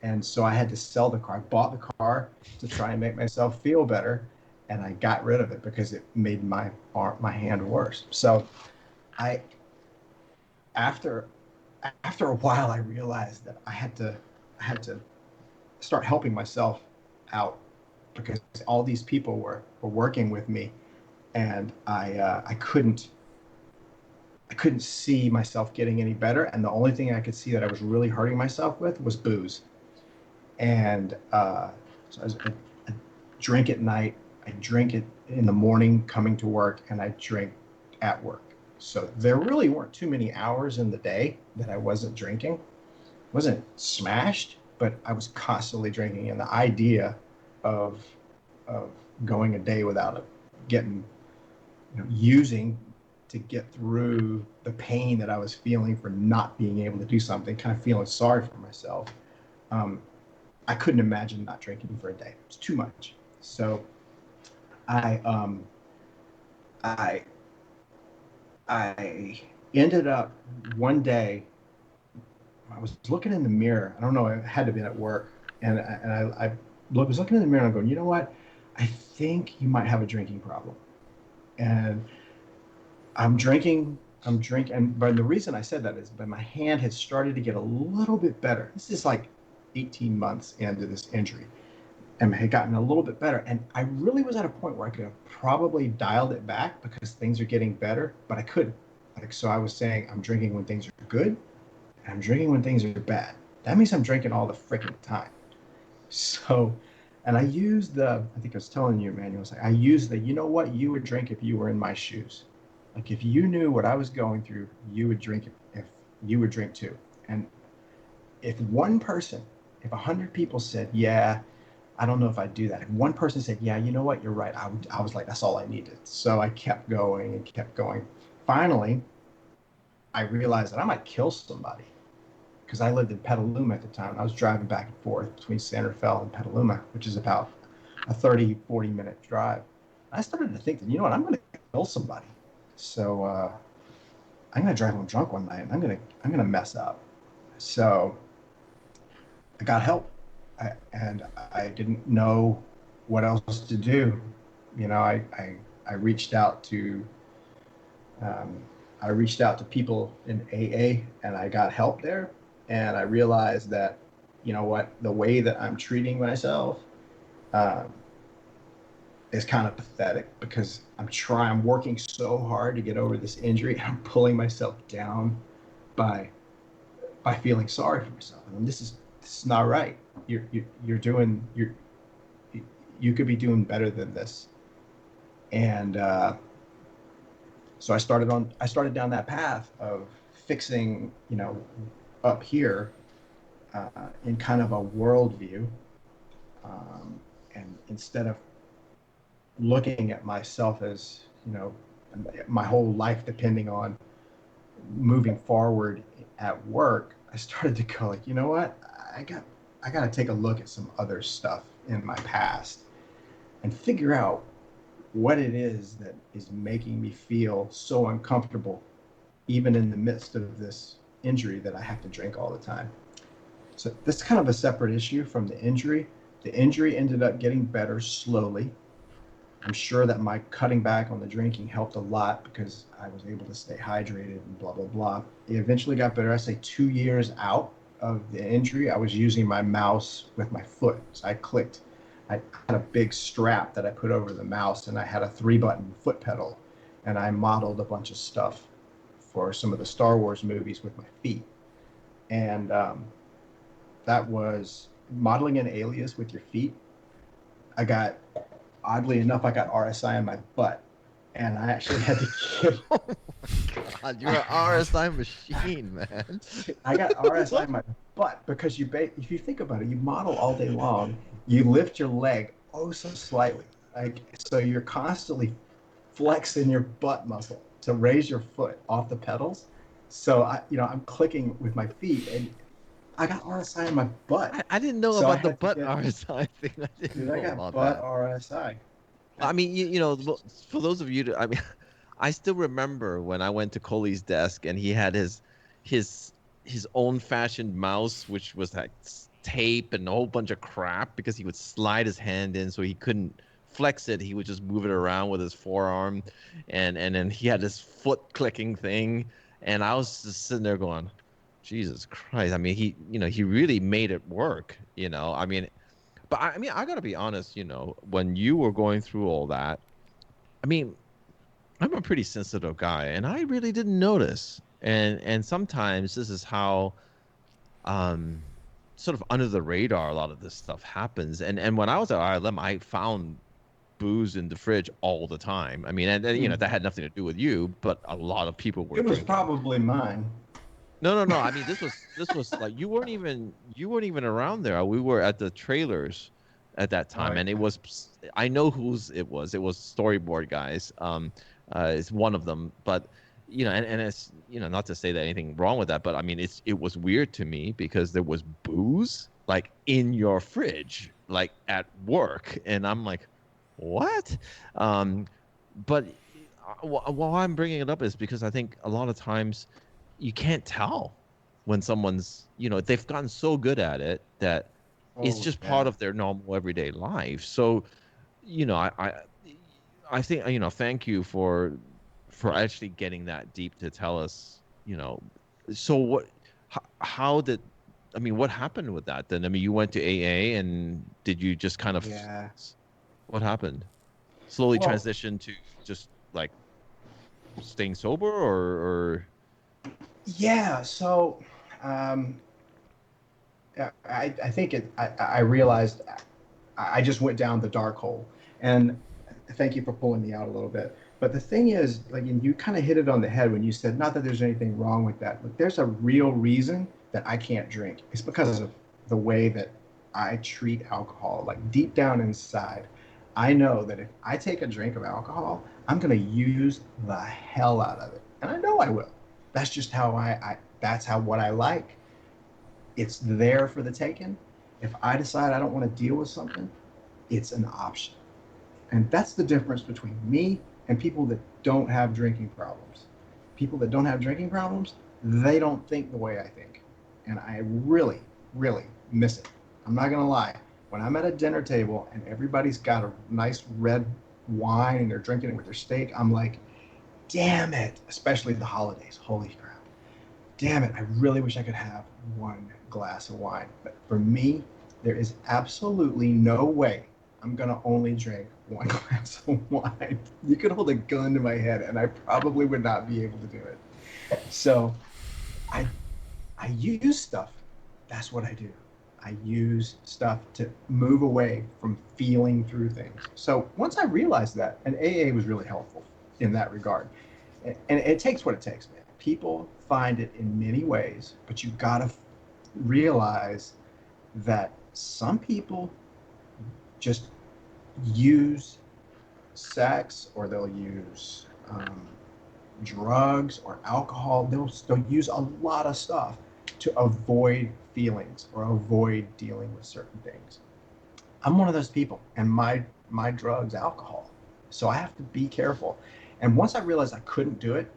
And so I had to sell the car. I bought the car to try and make myself feel better, and I got rid of it because it made my hand worse. So after a while, I realized that I had to start helping myself out, because all these people were working with me, and I couldn't see myself getting any better. And the only thing I could see that I was really hurting myself with was booze. And so I drink at night. I drink it in the morning coming to work, and I drink at work. So there really weren't too many hours in the day that I wasn't drinking. Wasn't smashed, but I was constantly drinking. And the idea of of going a day without it, getting, using to get through the pain that I was feeling for not being able to do something, kind of feeling sorry for myself. Um, I couldn't imagine not drinking for a day. It's too much. So I I I ended up one day. I was looking in the mirror. I don't know. It had to be at work, and I was looking in the mirror and I'm going, you know what? I think you might have a drinking problem. And I'm drinking. But the reason I said that is, but my hand had started to get a little bit better. This is like 18 months into this injury, and had gotten a little bit better. And I really was at a point where I could have probably dialed it back because things are getting better, but I couldn't. Like, so I was saying, I'm drinking when things are good, and I'm drinking when things are bad. That means I'm drinking all the freaking time. So, and I used I think I was telling you, Emmanuel, I used you know what, you would drink if you were in my shoes. Like, if you knew what I was going through, you would drink if you would drink too. And if one person, if 100 people said, yeah, I don't know if I'd do that. If one person said, yeah, you know what, you're right, I was like, that's all I needed. So I kept going and kept going. Finally, I realized that I might kill somebody, because I lived in Petaluma at the time. I was driving back and forth between Santa Fe and Petaluma, which is about a 40-minute drive. I started to think that, you know what, I'm going to kill somebody. So I'm going to drive home drunk one night, and I'm going to mess up. So I got help, and I didn't know what else to do. I reached out to people in AA, and I got help there. And I realized that, you know what, the way that I'm treating myself is kind of pathetic, because I'm working so hard to get over this injury, and I'm pulling myself down by feeling sorry for myself. I mean, this is not right. You could be doing better than this. And so I started down that path of fixing, up here in kind of a worldview, and instead of looking at myself as, my whole life depending on moving forward at work, I started to go like, you know what, I got to take a look at some other stuff in my past and figure out what it is that is making me feel so uncomfortable, even in the midst of this injury, that I have to drink all the time. So that's kind of a separate issue from the injury. The injury ended up getting better slowly. I'm sure that my cutting back on the drinking helped a lot, because I was able to stay hydrated and blah, blah, blah. It eventually got better. I say 2 years out of the injury, I was using my mouse with my foot. So I had a big strap that I put over the mouse, and I had a 3-button foot pedal, and I modeled a bunch of stuff for some of the Star Wars movies with my feet. And that was modeling an alias with your feet. Oddly enough, I got RSI in my butt, and I actually had to get. Oh my God, you're an RSI machine, man. I got RSI in my butt because if you think about it, you model all day long, you lift your leg oh so slightly, like, so you're constantly flexing your butt muscle to raise your foot off the pedals. So I'm clicking with my feet, and I got RSI in my butt. I didn't know about the butt RSI thing. I got butt RSI. I mean, for those of you I still remember when I went to Colie's desk, and he had his own-fashioned mouse, which was like tape and a whole bunch of crap, because he would slide his hand in so he couldn't flex it. He would just move it around with his forearm, and then he had this foot clicking thing, and I was just sitting there going, Jesus Christ. I mean, he really made it work, I mean, but I got to be honest, when you were going through all that, I mean, I'm a pretty sensitive guy, and I really didn't notice. And sometimes this is how sort of under the radar a lot of this stuff happens. And when I was at ILM, I found booze in the fridge all the time. I mean, and you know, that had nothing to do with you, but a lot of people were It was drinking. probably mine. No. I mean, this was like you weren't even around there. We were at the trailers at that Oh, time, and it yeah. was I know whose it was. It was Storyboard guys. It's one of them, but you know, and it's not to say that anything wrong with that, but I mean, it was weird to me because there was booze like in your fridge, like at work, and I'm like, what? But why I'm bringing it up is because I think a lot of times you can't tell when someone's they've gotten so good at it that it's Oh, just part yeah. of their normal everyday life. So I think thank you for actually getting that deep to tell us. So how did I mean, what happened with that then? I mean, you went to AA, and did you just kind of Yeah. what happened? Slowly Well, transition to just like staying sober, or yeah. So, um, I think I realized I just went down the dark hole. And thank you for pulling me out a little bit. But the thing is, like, and you kind of hit it on the head when you said, not that there's anything wrong with that, but there's a real reason that I can't drink. It's because of the way that I treat alcohol. Like, deep down inside, I know that if I take a drink of alcohol, I'm going to use the hell out of it. And I know I will. That's just how that's how what I like. It's there for the taking. If I decide I don't want to deal with something, it's an option. And that's the difference between me and people that don't have drinking problems. People that don't have drinking problems, they don't think the way I think. And I really, really miss it. I'm not going to lie. When I'm at a dinner table and everybody's got a nice red wine and they're drinking it with their steak, I'm like, damn it, especially the holidays. Holy crap. Damn it, I really wish I could have one glass of wine. But for me, there is absolutely no way I'm going to only drink one glass of wine. You could hold a gun to my head and I probably would not be able to do it. So I I use stuff. That's what I do. I use stuff to move away from feeling through things. So once I realized that, and AA was really helpful in that regard. And it takes what it takes, man. People find it in many ways, but you gotta realize that some people just use sex or they'll use drugs or alcohol. They'll use a lot of stuff to avoid feelings or avoid dealing with certain things. I'm one of those people, and my drug's alcohol, so I have to be careful. And once I realized I couldn't do it,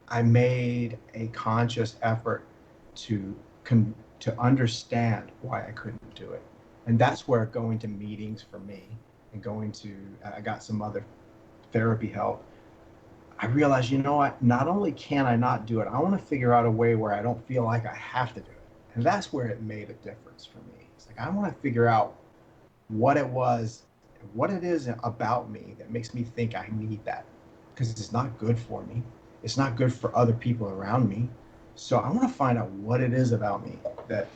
I made a conscious effort to to understand why I couldn't do it, and that's where going to meetings for me and going to I got some other therapy help. I realized, you know what? Not only can I not do it, I want to figure out a way where I don't feel like I have to do it, and that's where it made a difference for me. It's like I want to figure out what it was, what it is about me that makes me think I need that, because it's not good for me. It's not good for other people around me. So I want to find out what it is about me that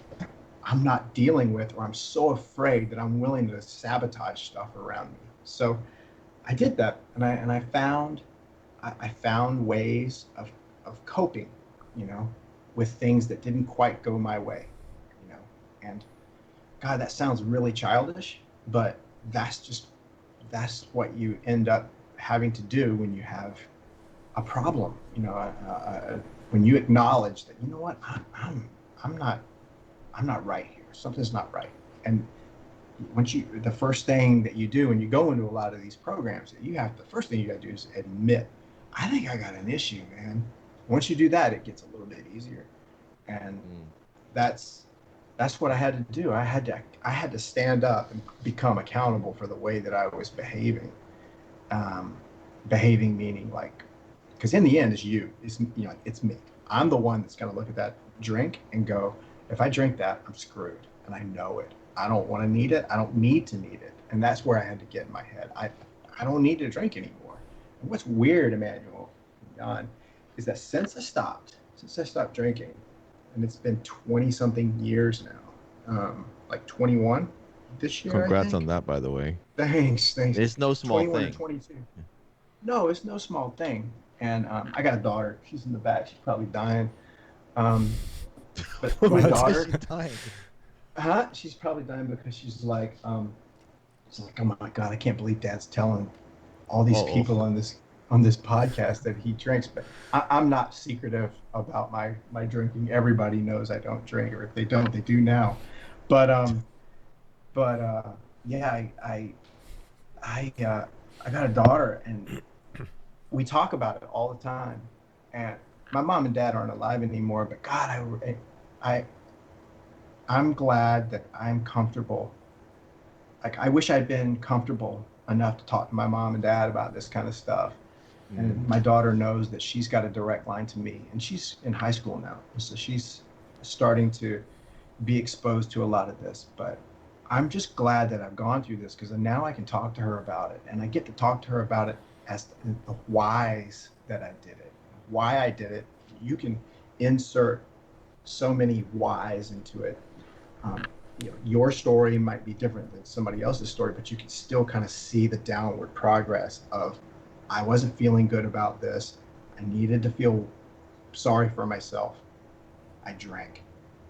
I'm not dealing with, or I'm so afraid that I'm willing to sabotage stuff around me. So I did that, and I found I found ways of coping, you know, with things that didn't quite go my way, you know. And God, that sounds really childish, but that's just that's what you end up having to do when you have a problem. You know, when you acknowledge that, you know what, I'm not I'm not right here. Something's not right. And once you the first thing that you do when you go into a lot of these programs, the first thing you got to do is admit, I think I got an issue, man. Once you do that, it gets a little bit easier. And that's that's what I had to do. I had to stand up and become accountable for the way that I was behaving. Um, Behaving meaning like, because in the end, it's me. I'm the one that's going to look at that drink and go, if I drink that, I'm screwed, and I know it. I don't want to need it. I don't need to need it, and that's where I had to get in my head. I don't need to drink anymore. And what's weird, Emmanuel, John, is that since I stopped drinking, and it's been 20 something years now, like 21. this year, I Congrats on think. that, by the way. Thanks. It's no small 21 or thing. 22. No, it's no small thing. And I got a daughter. She's in the back. She's probably dying. Um, but my What's daughter, she dying? huh? She's probably dying because she's like, oh my God, I can't believe Dad's telling all these Oh, people on this podcast that he drinks. But I'm not secretive about my drinking. Everybody knows I don't drink, or if they don't, they do now. But but yeah, I I got a daughter, and we talk about it all the time. And my mom and dad aren't alive anymore, but God, I I'm glad that I'm comfortable. Like I wish I'd been comfortable enough to talk to my mom and dad about this kind of stuff. mm, And my daughter knows that she's got a direct line to me, and she's in high school now, so she's starting to be exposed to a lot of this. But I'm just glad that I've gone through this, because now I can talk to her about it, and I get to talk to her about it as the whys that I did it, why I did it. You can insert so many whys into it. Um, your story might be different than somebody else's story, but you can still kind of see the downward progress of, I wasn't feeling good about this. I needed to feel sorry for myself. I drank,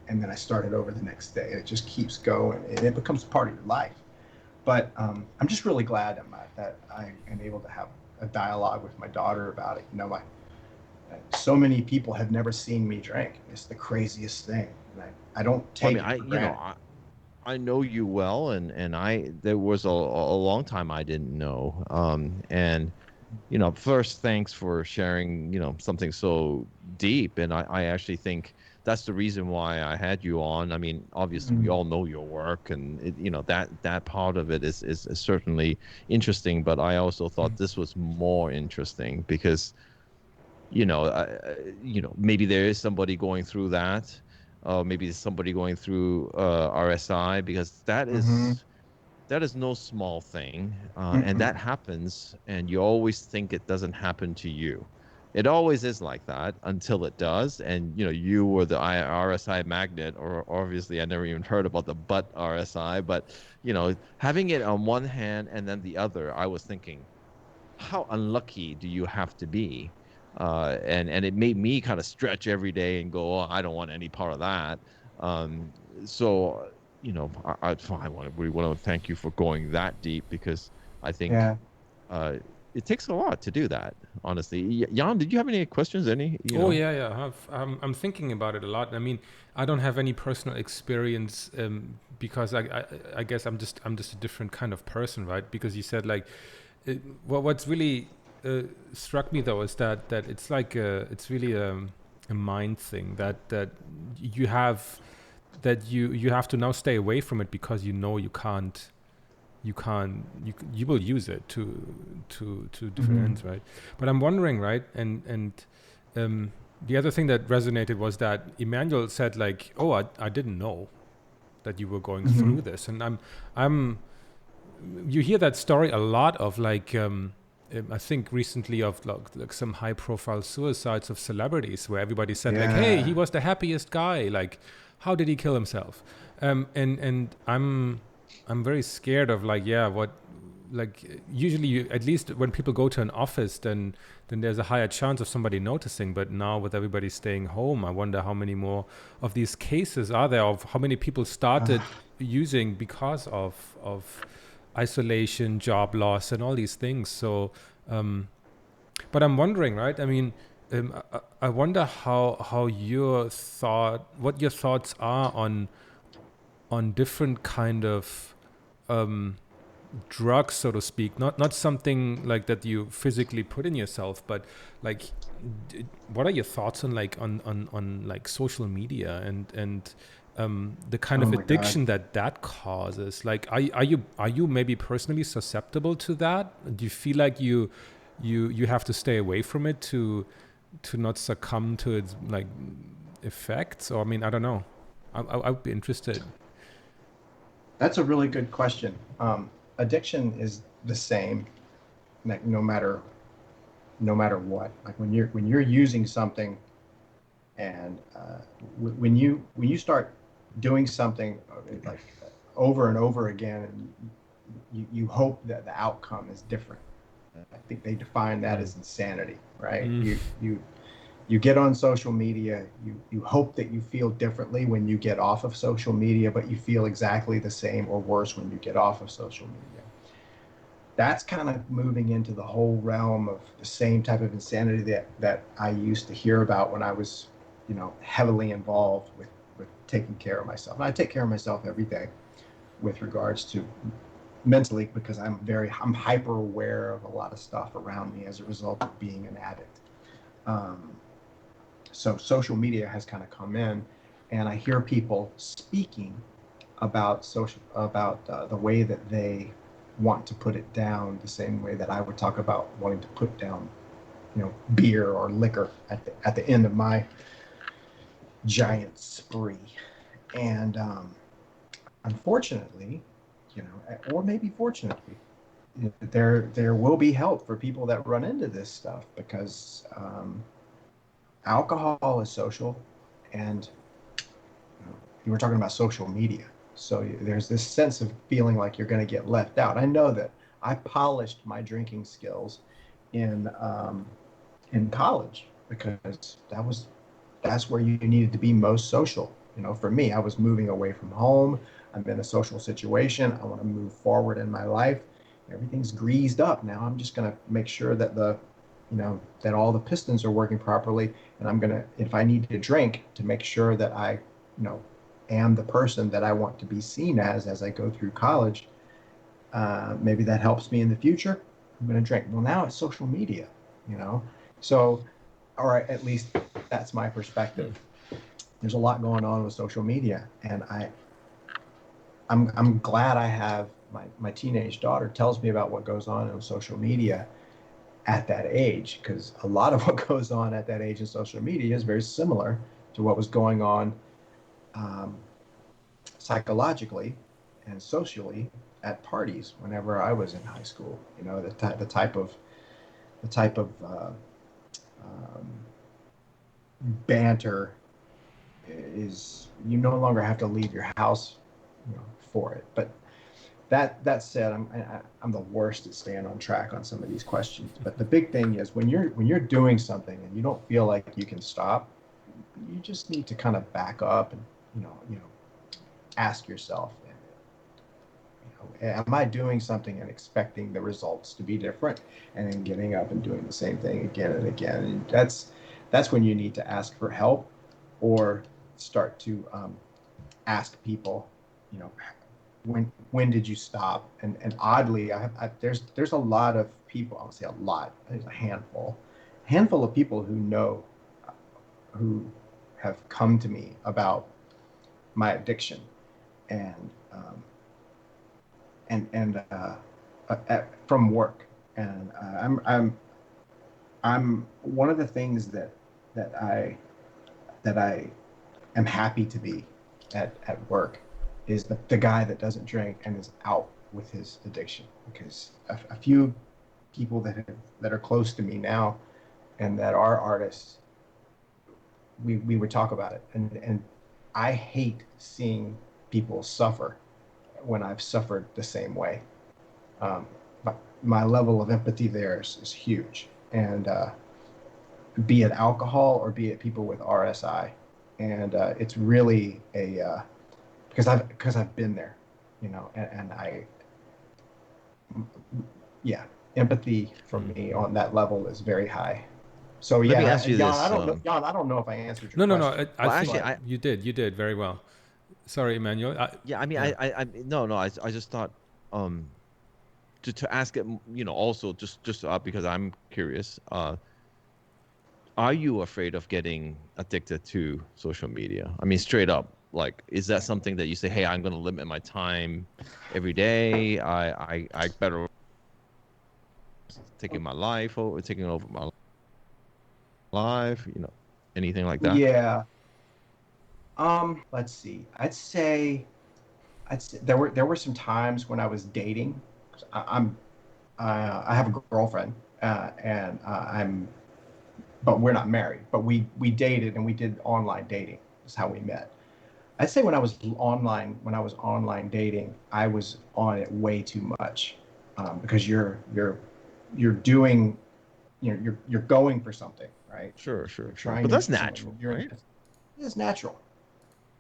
and then I started over the next day. It just keeps going, and it becomes part of your life. But I'm just really glad that I am able to have a dialogue with my daughter about it. So many people have never seen me drink. It's the craziest thing. And I don't well, I take mean, it for granted. I know you well, and there was a long time I didn't know. And first, thanks for sharing, something so deep. And I actually think that's the reason why I had you on. I mean, obviously, we Mm, all know your work, and that part of it is certainly interesting. But I also thought this was more interesting because maybe there is somebody going through that, maybe there's somebody going through RSI, because mm-hmm, that is no small thing, and mm-mm. that happens, and you always think it doesn't happen to you. It always is like that until it does, and you were the RSI magnet, or obviously I never even heard about the butt RSI, but having it on one hand and then the other, I was thinking, how unlucky do you have to be? And it made me kind of stretch every day and go, oh, I don't want any part of that. Um, so really want to thank you for going that deep, because I think Yeah. uh, it takes a lot to do that. Honestly, Jan, did you have any questions? Any, Oh yeah, yeah. I'm thinking about it a lot. I mean, I don't have any personal experience because I guess I'm just a different kind of person, right? Because you said like, what's really struck me though is that it's like it's really a mind thing that you have you have to now stay away from it because you will use it to different Mm-hmm. ends, right? But I'm wondering, right? And um, the other thing that resonated was that Emmanuel said like, "Oh, I didn't know that you were going Mm-hmm. through this," and I'm you hear that story a lot of like. I think recently of like some high profile suicides of celebrities where everybody said like, hey, he Yeah. was the happiest guy, like how did he kill himself? And I'm very scared of like, yeah, what, like usually at least when people go to an office, then there's a higher chance of somebody noticing. But now with everybody staying home, I wonder how many more of these cases are there, of how many people started Uh, using because of isolation, job loss, and all these things. So, um, but I'm wondering, right? I mean, I wonder how what your thoughts are on different kind of um, drugs, so to speak. Not something like that you physically put in yourself, but like, what are your thoughts on like on like social media and the kind oh of my God. addiction that causes? Like, are you maybe personally susceptible to that? Do you feel like you have to stay away from it to not succumb to its like effects? Or I mean, I don't know. I would be interested. That's a really good question. Addiction is the same, like no matter what. Like when you're using something, and when you start doing something like over and over again, and you hope that the outcome is different. I think they define that as insanity, right? You get on social media, you hope that you feel differently when you get off of social media, but you feel exactly the same or worse when you get off of social media. That's kind of moving into the whole realm of the same type of insanity that I used to hear about when I was, heavily involved with taking care of myself. And I take care of myself every day with regards to mentally, because I'm hyper aware of a lot of stuff around me as a result of being an addict. So social media has kind of come in, and I hear people speaking about the way that they want to put it down, the same way that I would talk about wanting to put down, beer or liquor at the end of my giant spree. And unfortunately, or maybe fortunately, there will be help for people that run into this stuff, because alcohol is social, and you were talking about social media. So there's this sense of feeling like you're going to get left out. I know that I polished my drinking skills in college, because that's where you needed to be most social. For me, I was moving away from home. I'm in a social situation. I want to move forward in my life. Everything's greased up now. I'm just going to make sure that that all the pistons are working properly. And I'm going to, if I need to drink, to make sure that I, am the person that I want to be seen as I go through college. Maybe that helps me in the future. I'm going to drink. Well, now it's social media, so, or at least that's my perspective. There's a lot going on with social media, and I'm glad I have my teenage daughter tells me about what goes on social media at that age, because a lot of what goes on at that age in social media is very similar to what was going on psychologically and socially at parties whenever I was in high school. The type of banter is, you no longer have to leave your house, for it. But that said, I'm the worst at staying on track on some of these questions. But the big thing is, when you're doing something and you don't feel like you can stop, you just need to kind of back up and ask yourself, am I doing something and expecting the results to be different, and then getting up and doing the same thing again and again? And that's when you need to ask for help, or start to ask people, when did you stop? And oddly, there's a lot of people. I'll say a lot. There's a handful of people who have come to me about my addiction, and from work. And I'm one of the things that I am happy to be at work is the guy that doesn't drink and is out with his addiction, because a few people that are close to me now and that are artists, we would talk about it, and I hate seeing people suffer when I've suffered the same way. But my level of empathy there is huge, and be it alcohol or be it people with RSI, and it's really because I've been there, and empathy from me on that level is very high. So Let me ask you Jan, this. Jan, I don't know if I answered your No. question. I think you did. You did very well. Sorry, Emmanuel. I just thought to ask it, also just because I'm curious. Are you afraid of getting addicted to social media? I mean, straight up, like, is that something that you say, hey, I'm going to limit my time every day? I better taking my life or taking over my life, anything like that? Yeah. Let's see. There were some times when I was dating. I have a girlfriend, and but we're not married. But we dated, and we did online dating. Is how we met. I'd say when I was online dating, I was on it way too much, because you're doing, you're going for something, right? Sure, sure, You're sure. trying But to that's meet natural, someone. right? It's natural.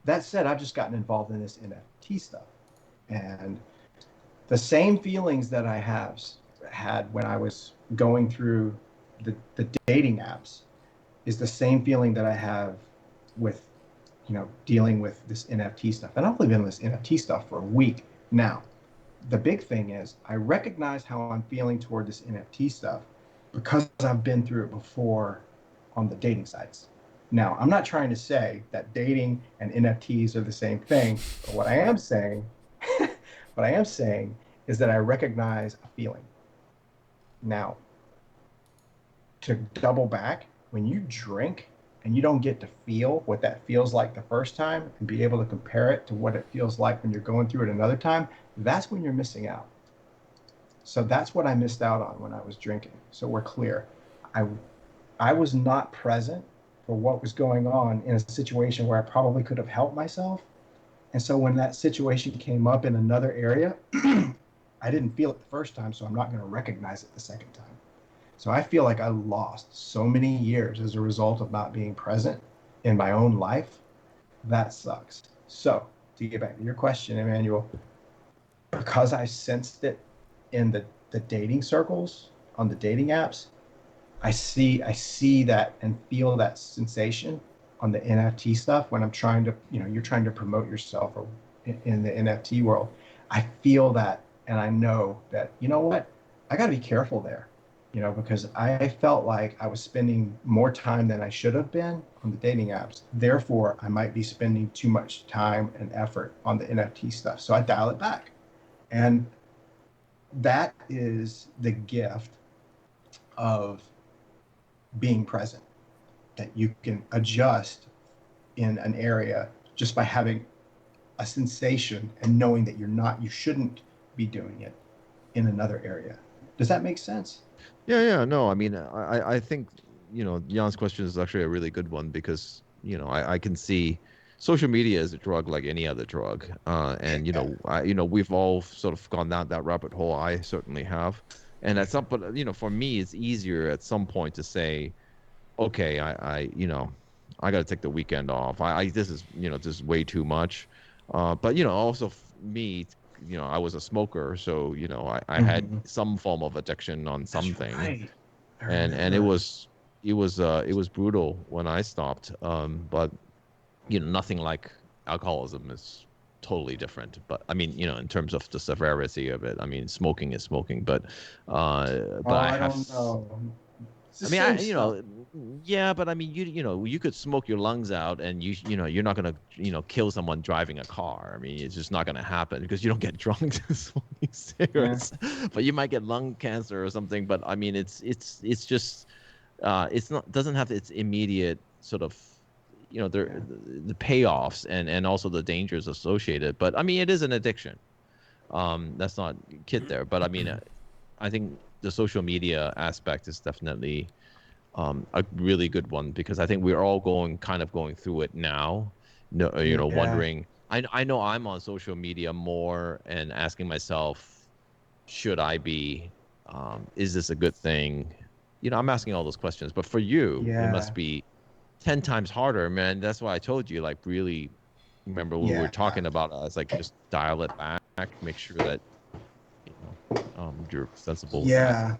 That said, I've just gotten involved in this NFT stuff, and the same feelings that I have had when I was going through the dating apps is the same feeling that I have with, dealing with this NFT stuff. And I've only been in this NFT stuff for a week now. The big thing is I recognize how I'm feeling toward this NFT stuff because I've been through it before on the dating sites. Now, I'm not trying to say that dating and NFTs are the same thing, but what I am saying is that I recognize a feeling. Now, to double back, when you drink and you don't get to feel what that feels like the first time and be able to compare it to what it feels like when you're going through it another time, that's when you're missing out. So that's what I missed out on when I was drinking. So we're clear. I I was not present for what was going on in a situation where I probably could have helped myself. And so when that situation came up in another area, I didn't feel it the first time, so I'm not going to recognize it the second time. So I feel like I lost so many years as a result of not being present in my own life. That sucks. So to get back to your question, Emmanuel, because I sensed it in the dating circles on the dating apps, I see that and feel that sensation on the NFT stuff when I'm trying to, you're trying to promote yourself or in the NFT world. I feel that, and I know that, you know what, I got to be careful there, because I felt like I was spending more time than I should have been on the dating apps. Therefore, I might be spending too much time and effort on the NFT stuff. So I dial it back. And that is the gift of being present, that you can adjust in an area just by having a sensation and knowing that you shouldn't be doing it in another area. Does that make sense? Yeah, yeah. No, I mean, I think, Jan's question is actually a really good one because, I can see social media is a drug like any other drug. And, we've all sort of gone down that rabbit hole. I certainly have. And at some point, for me, it's easier at some point to say, okay, I got to take the weekend off. This is, this is way too much. But, also me, I was a smoker, so, I had Mm-hmm. some form of addiction on That's something, right. I and remember. it was brutal when I stopped. But, nothing like alcoholism is totally different. But I mean, in terms of the severity of it, I mean, smoking is smoking, but Oh, I I have. don't know. It's the I mean, same stuff. yeah, but I mean, you could smoke your lungs out, and you're not gonna, kill someone driving a car. I mean, it's just not gonna happen because you don't get drunk smoking Yeah. cigarettes, but you might get lung cancer or something. But I mean, it's just, it's not doesn't have its immediate sort of, Yeah. the payoffs and also the dangers associated. But I mean, it is an addiction. That's not kid there, but I mean, I think the social media aspect is definitely a really good one because I think we're all going through it now. No, Yeah. wondering. I know I'm on social media more and asking myself, should I be? Is this a good thing? I'm asking all those questions. But for you, it must Yeah. be 10 times harder, man. That's why I told you, like, really remember when we were Yeah. talking about us, like, just dial it back, make sure that you're sensible with that.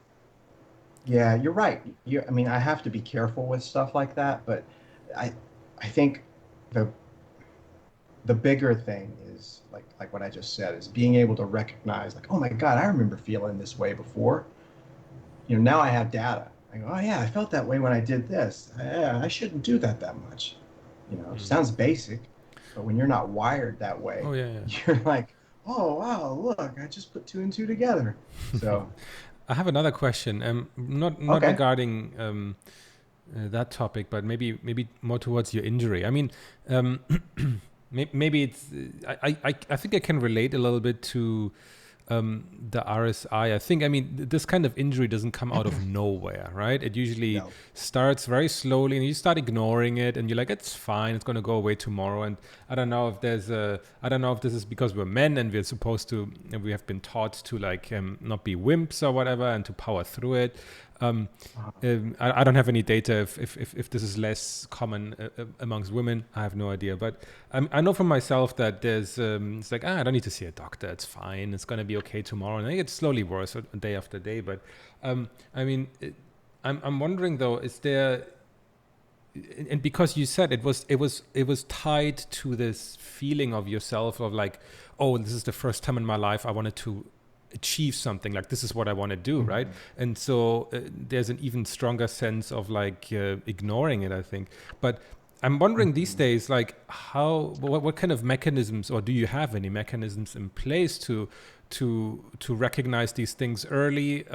Yeah. Yeah, you're right. I mean, I have to be careful with stuff like that, but I I think the the bigger thing is like what I just said is being able to recognize like, oh my God, I remember feeling this way before. Now I have data. I go, oh yeah, I felt that way when I did this. Yeah, I shouldn't do that much. Mm. Sounds basic, but when you're not wired that way, Oh yeah, you're like, oh wow, look, I just put two and two together. yeah. So, I have another question. Not okay. regarding that topic, but maybe more towards your injury. I mean, maybe it's. I think I can relate a little bit to the RSI. I think, I mean, this kind of injury doesn't come out of nowhere, right? It usually No. starts very slowly and you start ignoring it and you're like, it's fine, it's going to go away tomorrow. And I don't know if I don't know if this is because we're men and we're supposed to, and we have been taught to like not be wimps or whatever and to power through it. I don't have any data if this is less common amongst women. I have no idea, but I know from myself that there's it's like, I don't need to see a doctor. It's fine. It's gonna be okay tomorrow, and I think it's slowly worse day after day. But I mean, I'm wondering though, is there? And because you said it was tied to this feeling of yourself of like, oh, this is the first time in my life I wanted to achieve something, like this is what I want to do, right? And so there's an even stronger sense of like ignoring it, I think. But I'm wondering these days, like what kind of mechanisms, or do you have any mechanisms in place to recognize these things early,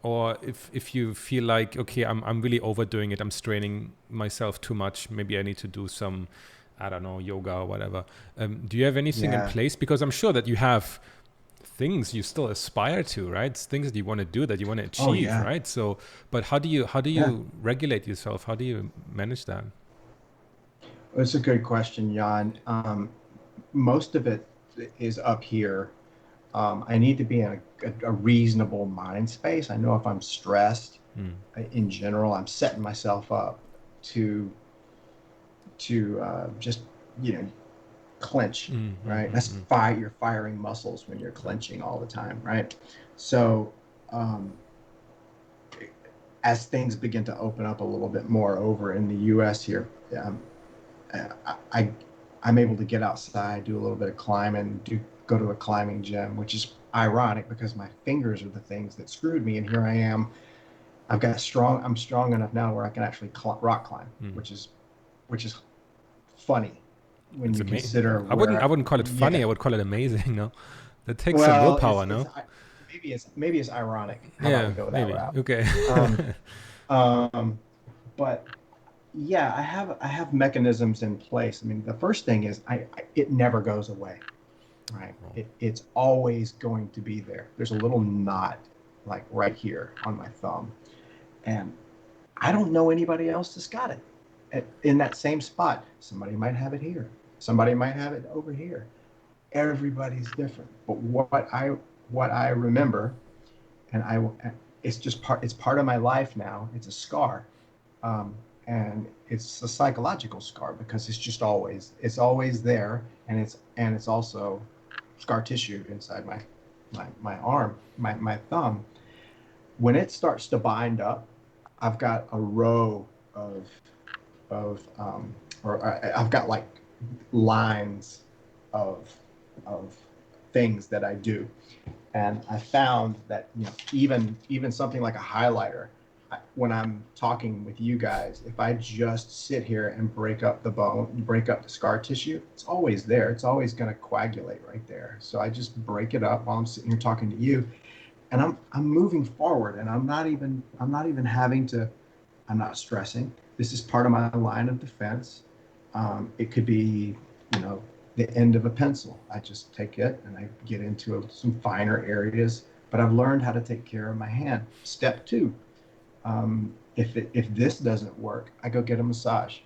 or if you feel like, okay, I'm really overdoing it, I'm straining myself too much, maybe I need to do some, I don't know, yoga or whatever. Do you have anything in place? Because I'm sure that you have things you still aspire to, right? It's things that you want to do, that you want to achieve, right? So, but how do you regulate yourself? How do you manage that? That's a good question, Jan. Most of it is up here. I need to be in a reasonable mind space. I know if I'm stressed, in general, I'm setting myself up to just, clench, right? That's you're firing muscles when you're clenching all the time, right? So as things begin to open up a little bit more over in the US here, I'm able to get outside, do a little bit of climbing, go to a climbing gym, which is ironic because my fingers are the things that screwed me, and here I am. I'm strong enough now where I can actually rock climb, which is funny when you consider. I wouldn't call it funny. I would call it amazing. No, that takes some Well, willpower. No, maybe it's ironic. How about we go that route? Okay. But yeah, I have mechanisms in place. I mean, the first thing is it never goes away, right? It's always going to be there. There's a little knot like right here on my thumb, and I don't know anybody else that's got it in that same spot. Somebody might have it here. Somebody might have it over here. Everybody's different. But what I remember, and it's part of my life now. It's a scar, and it's a psychological scar because it's always there, and it's also scar tissue inside my arm, my thumb. When it starts to bind up, I've got a row I've got like lines of things that I do, and I found that even something like a highlighter, when I'm talking with you guys, if I just sit here and break up the scar tissue, it's always there. It's always going to coagulate right there. So I just break it up while I'm sitting here talking to you, and I'm moving forward, and I'm not even having to. I'm not stressing. This is part of my line of defense. It could be, the end of a pencil. I just take it and I get into some finer areas, but I've learned how to take care of my hand. Step 2, if this doesn't work, I go get a massage.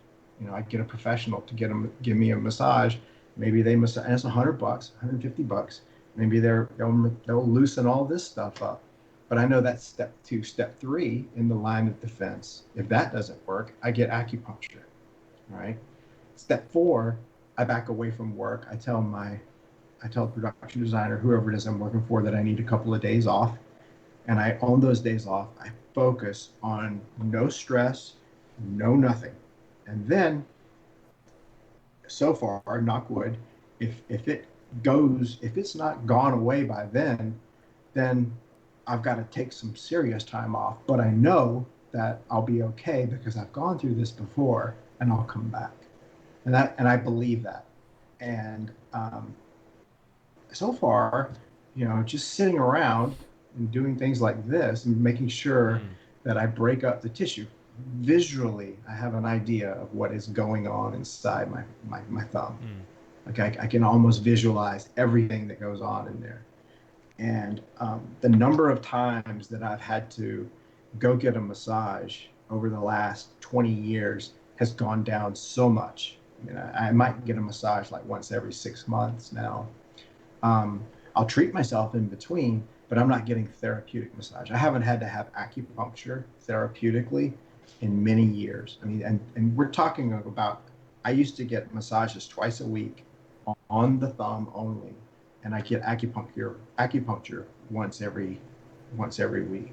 I get a professional to give me a massage. Maybe they massage, and it's $100, $150. Maybe they'll loosen all this stuff up. But I know that's step 2. Step 3 in the line of defense. If that doesn't work, I get acupuncture, right? Step 4, I back away from work. I tell the production designer, whoever it is I'm working for, that I need a couple of days off. And on those days off, I focus on no stress, no nothing. And then, so far, knock wood, if it's not gone away by then I've got to take some serious time off. But I know that I'll be okay because I've gone through this before, and I'll come back. And I believe that. And so far, just sitting around and doing things like this and making sure that I break up the tissue. Visually, I have an idea of what is going on inside my thumb. Like I can almost visualize everything that goes on in there. And the number of times that I've had to go get a massage over the last 20 years has gone down so much. I mean, I might get a massage like once every 6 months now. Um, I'll treat myself in between, but I'm not getting therapeutic massage. I haven't had to have acupuncture therapeutically in many years. I mean, and we're talking about, I used to get massages twice a week on the thumb only, and I get acupuncture once every week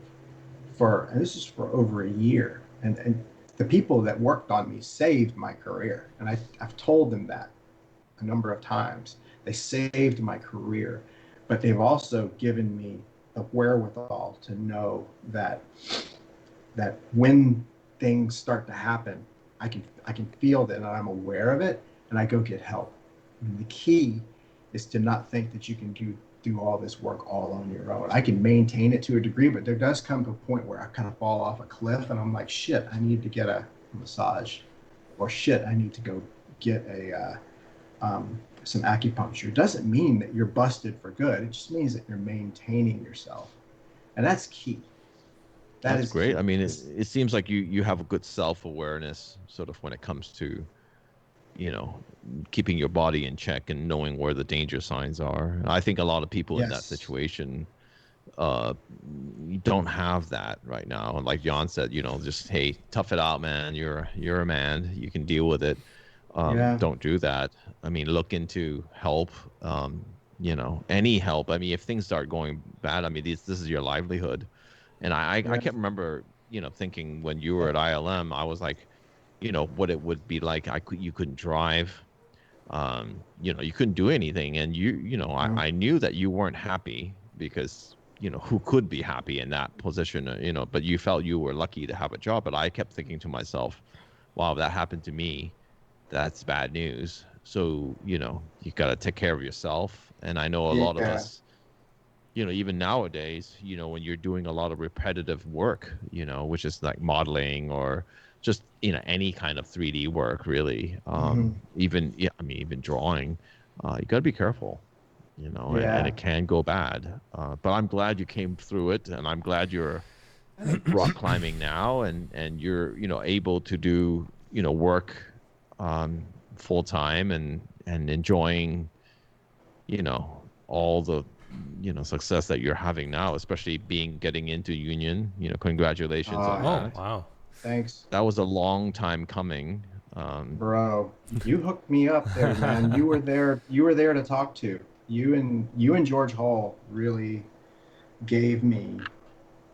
and this is for over a year. And the people that worked on me saved my career, and I've told them that a number of times. They saved my career, but they've also given me the wherewithal to know that when things start to happen, I can feel that, and I'm aware of it, and I go get help. And the key is to not think that you can do all this work all on your own. I can maintain it to a degree, but there does come to a point where I kind of fall off a cliff, and I'm like, shit, I need to get a massage, or shit, I need to go get some acupuncture. It doesn't mean that you're busted for good. It just means that you're maintaining yourself, and that's key. That That's is great. key. I mean, it seems like you have a good self-awareness sort of when it comes to, you know, keeping your body in check and knowing where the danger signs are. I think a lot of people in that Yes. situation uh don't have that right now. And like John said, just, hey, tough it out, man. You're a man. You can deal with it. Yeah. Don't do that. I mean, look into help. Any help. I mean, if things start going bad, I mean, this is your livelihood. And I Yeah. can't remember, thinking when you were at ILM, I was like, what it would be like. You couldn't drive. You couldn't do anything. And No. I knew that you weren't happy because, who could be happy in that position, but you felt you were lucky to have a job. But I kept thinking to myself, wow, if that happened to me, that's bad news. So, you got to take care of yourself. And I know a lot of Yeah. us, even nowadays, when you're doing a lot of repetitive work, which is like modeling or just, any kind of 3D work, really, Hmm. even, yeah, I mean, even drawing, you got to be careful, and Yeah. it can go bad. But I'm glad you came through it, and I'm glad you're rock climbing now, and you're, able to do, work um, full time and enjoying, all the, success that you're having now, especially getting into union. Congratulations on Oh, Uh, that. wow. Thanks, That was a long time coming. bro. You hooked me up there, man. You were there. You were there to talk to. You and George Hall really gave me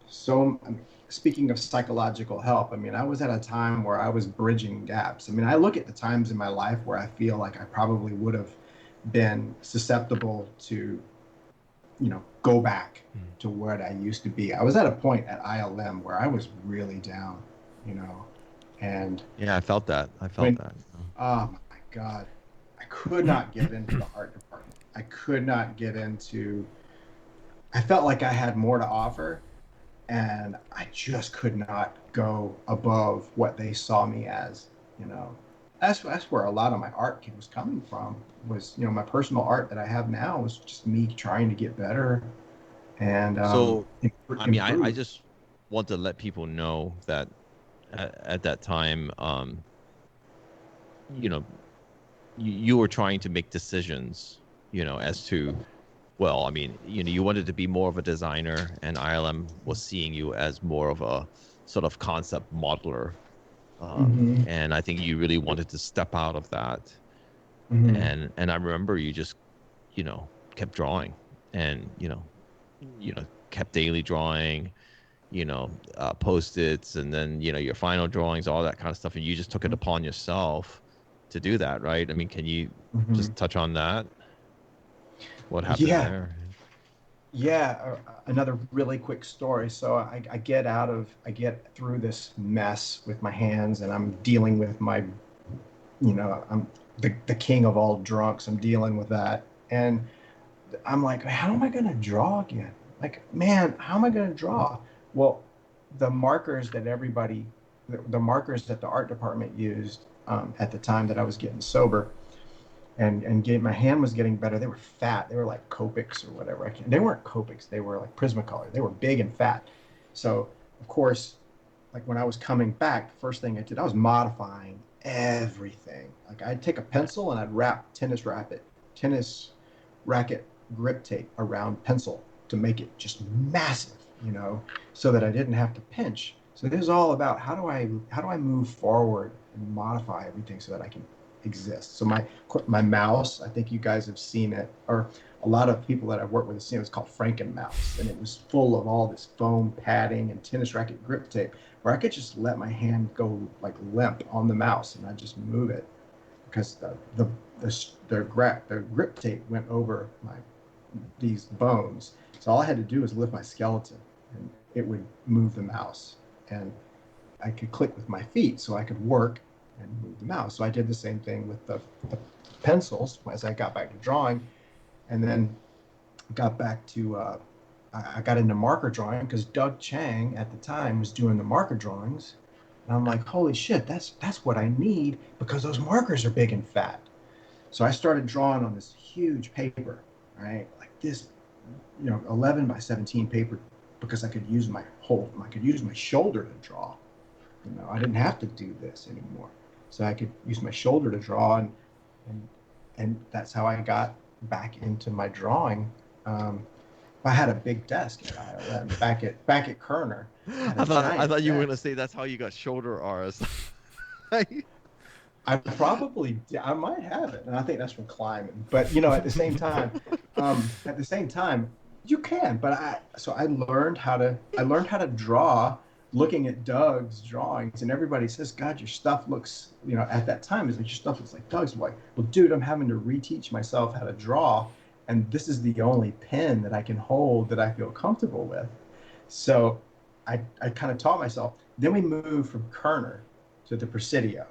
so. I mean, speaking of psychological help, I mean, I was at a time where I was bridging gaps. I mean, I look at the times in my life where I feel like I probably would have been susceptible to, go back to what I used to be. I was at a point at ILM where I was really down, you know, and Yeah, I felt that. I felt when, that. oh my God, I could not get into the art department. I could not get into, I felt like I had more to offer, and I just could not go above what they saw me as, you know. That's where a lot of my art was coming from. Was, my personal art that I have now was just me trying to get better and So, I mean, I improve. just want to let people know that at that time, you know, you were trying to make decisions, as to, well, I mean, you wanted to be more of a designer, and ILM was seeing you as more of a sort of concept modeler. Hmm. And I think you really wanted to step out of that. Hmm. And I remember you just, kept drawing and, kept daily drawing, post-its, and then, your final drawings, all that kind of stuff. And you just took it upon yourself to do that, right? I mean, can you Hmm. just touch on that? What happened Yeah, there? yeah. Another really quick story. So I get through this mess with my hands, and I'm dealing with I'm the king of all drunks. I'm dealing with that, and I'm like, how am I going to draw again? Like, man, how am I going to draw? Well, the markers that the markers that the art department used at the time that I was getting sober my hand was getting better. They were fat. They were like Copics or whatever. They weren't Copics. They were like Prismacolor. They were big and fat. So of course, like when I was coming back, the first thing I did, I was modifying everything. Like I'd take a pencil and I'd wrap tennis racket grip tape around pencil to make it just massive, so that I didn't have to pinch. So this is all about how do I move forward and modify everything so that I can exist. So my mouse, I think you guys have seen it, or a lot of people that I've worked with have seen it. It was called Franken mouse, and it was full of all this foam padding and tennis racket grip tape, where I could just let my hand go like limp on the mouse and I just move it because the grip tape went over these bones. So all I had to do was lift my skeleton and it would move the mouse, and I could click with my feet so I could work and move the mouse. So I did the same thing with the pencils as I got back to drawing, and then got back to I got into marker drawing because Doug Chang at the time was doing the marker drawings, and I'm like, holy shit, that's what I need because those markers are big and fat. So I started drawing on this huge paper, right, like this, 11 by 17 paper, because I could use my shoulder to draw. I didn't have to do this anymore, so I could use my shoulder to draw, and that's how I got back into my drawing. I had a big desk at ILM back at Kerner. I thought you were gonna say that's how you got shoulder R's. I might have it, and I think that's from climbing. But at the same time, you can. But I learned how to draw, looking at Doug's drawings, and everybody says, "God, your stuff looks," at that time, is like, your stuff looks like Doug's. I'm like, well, dude, I'm having to reteach myself how to draw, and this is the only pen that I can hold that I feel comfortable with. So I kind of taught myself. Then we moved from Kerner to the Presidio,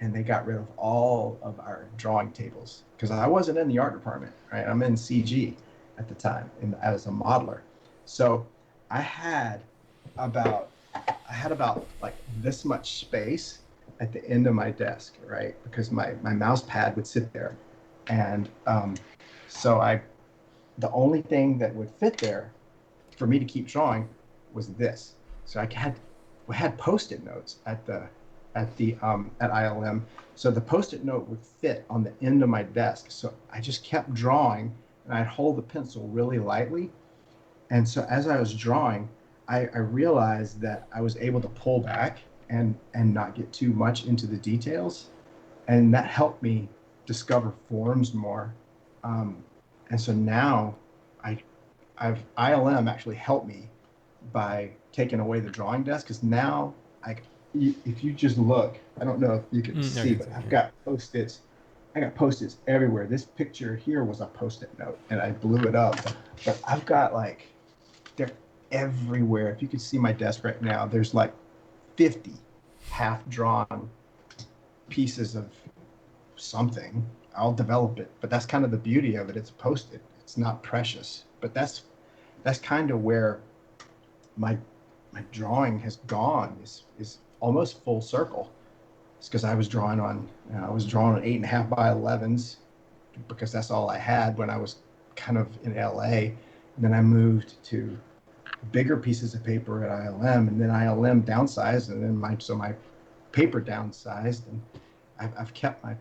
and they got rid of all of our drawing tables because I wasn't in the art department, right? I'm in CG at the time as a modeler. So I had about like this much space at the end of my desk, right? Because my mouse pad would sit there, and so the only thing that would fit there for me to keep drawing was this. So we had Post-it notes at ILM. So the Post-it note would fit on the end of my desk. So I just kept drawing, and I'd hold the pencil really lightly. And so as I was drawing, I realized that I was able to pull back and not get too much into the details. And that helped me discover forms more. And so now ILM actually helped me by taking away the drawing desk, because now if you just look, I don't know if you can see, but I've got Post-its. I got Post-its everywhere. This picture here was a Post-it note, and I blew it up. But I've got they're everywhere. If you could see my desk right now, there's like 50 half-drawn pieces of something. I'll develop it, but that's kind of the beauty of it. It's a Post-it. It's not precious, but that's kind of where my drawing has gone. Is almost full circle. It's because I was drawing on 8.5 by 11s because that's all I had when I was kind of in LA. And then I moved to bigger pieces of paper at ILM, and then ILM downsized, and then my paper downsized, and I've kept my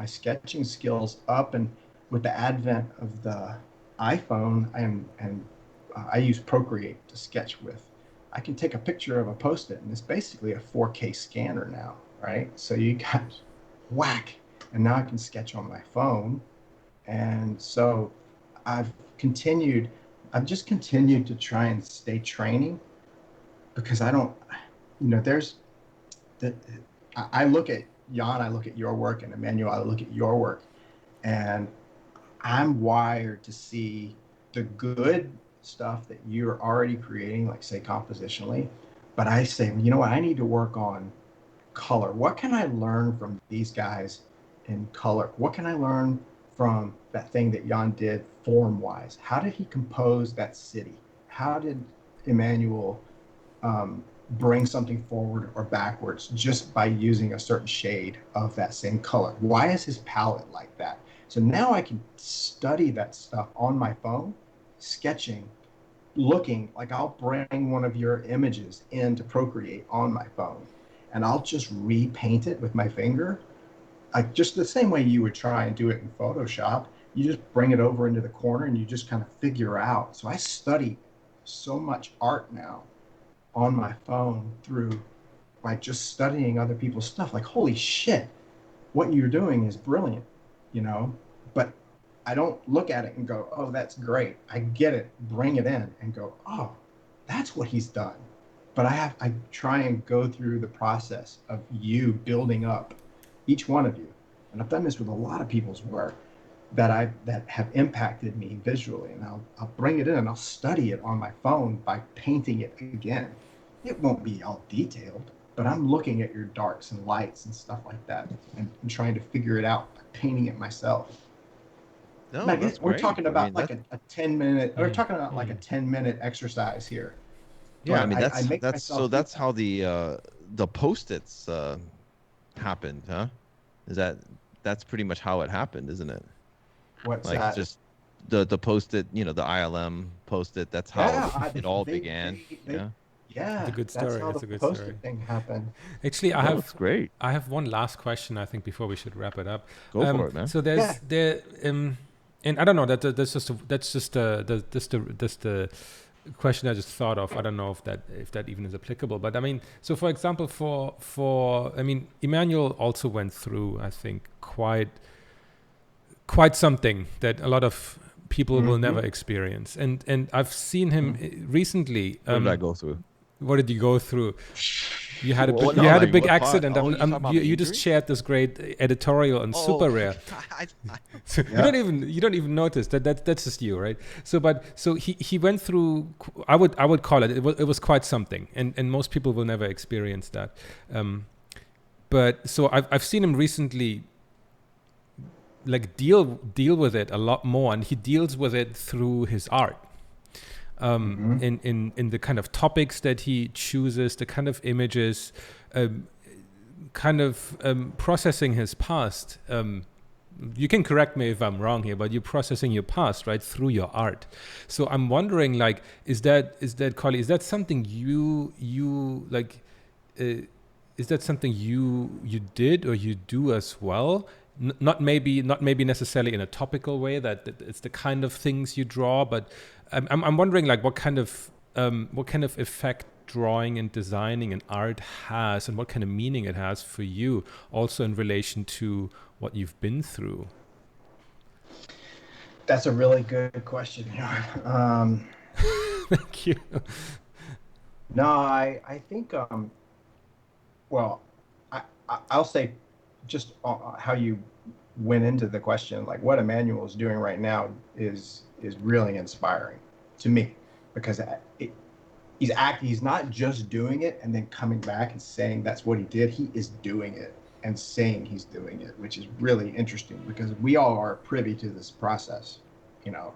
sketching skills up. And with the advent of the iPhone, I use Procreate to sketch with. I can take a picture of a Post-it, and it's basically a 4K scanner now, right? So you got whack, and now I can sketch on my phone. And so I've just continued to try and stay training, because I look at Jan, I look at your work, and Emmanuel, I look at your work, and I'm wired to see the good stuff that you're already creating, like say compositionally, but I say, you know what, I need to work on color. What can I learn from these guys in color? What can I learn from that thing that Jan did form-wise? How did he compose that city? How did Emmanuel bring something forward or backwards just by using a certain shade of that same color. Why is his palette like that? So now I can study that stuff on my phone, sketching, looking. Like I'll bring one of your images into Procreate on my phone and I'll just repaint it with my finger, like just the same way you would try and do it in Photoshop. You just bring it over into the corner and you just kind of figure out. So I study so much art now on my phone through like just studying other people's stuff. Like, holy shit, what you're doing is brilliant, you know? But I don't look at it and go, oh, that's great. I get it, bring it in and go, oh, that's what he's done. But I try and go through the process of you building up each one of you. And I've done this with a lot of people's work that have impacted me visually. And I'll bring it in and I'll study it on my phone by painting it again. It won't be all detailed, but I'm looking at your darks and lights and stuff like that and trying to figure it out by painting it myself. No, Like, that's we're great. talking I about mean, like a 10-minute, we're talking about like a 10-minute exercise here. yeah, I But mean I make that's so myself do that's that. how the post-its happened, huh? Is that's pretty much how it happened, isn't it? What's Like that? just the post-it, the ILM post-it, that's how Yeah, it all began. Yeah. It's a yeah, good that's story. how the It's a good story. post-it thing happened. Actually, No, it's great. I have one last question. I think before we should wrap it up. Go for it, man. So Yeah. and I don't know that's just the question I just thought of. I don't know if that even is applicable. But I mean, so for example, for I mean, Emmanuel also went through, I think, quite something that a lot of people will never experience. And I've seen him recently. What did I go through? What did you go through? You had a Well, big, no, you had a like big what part? accident. Oh, you're talking about the You just injury? shared this great editorial on Super Rare. I, So Yeah. you don't even notice that's just you, right? So he went through. I would call it was quite something, and most people will never experience that. But so I've seen him recently, like deal with it a lot more, and he deals with it through his art. In the kind of topics that he chooses, the kind of images, processing his past. You can correct me if I'm wrong here, but you're processing your past right through your art. So I'm wondering, like, is that Colie, is that something you like? Is that something you did or you do as well? Not maybe necessarily in a topical way that it's the kind of things you draw, but I'm wondering, like, what kind of effect drawing and designing and art has, and what kind of meaning it has for you, also in relation to what you've been through. That's a really good question. Thank you. No, I think well, I'll say just how you went into the question, like what Emmanuel is doing right now is really inspiring to me, because he's not just doing it and then coming back and saying that's what he did. He is doing it and saying he's doing it, which is really interesting because we all are privy to this process,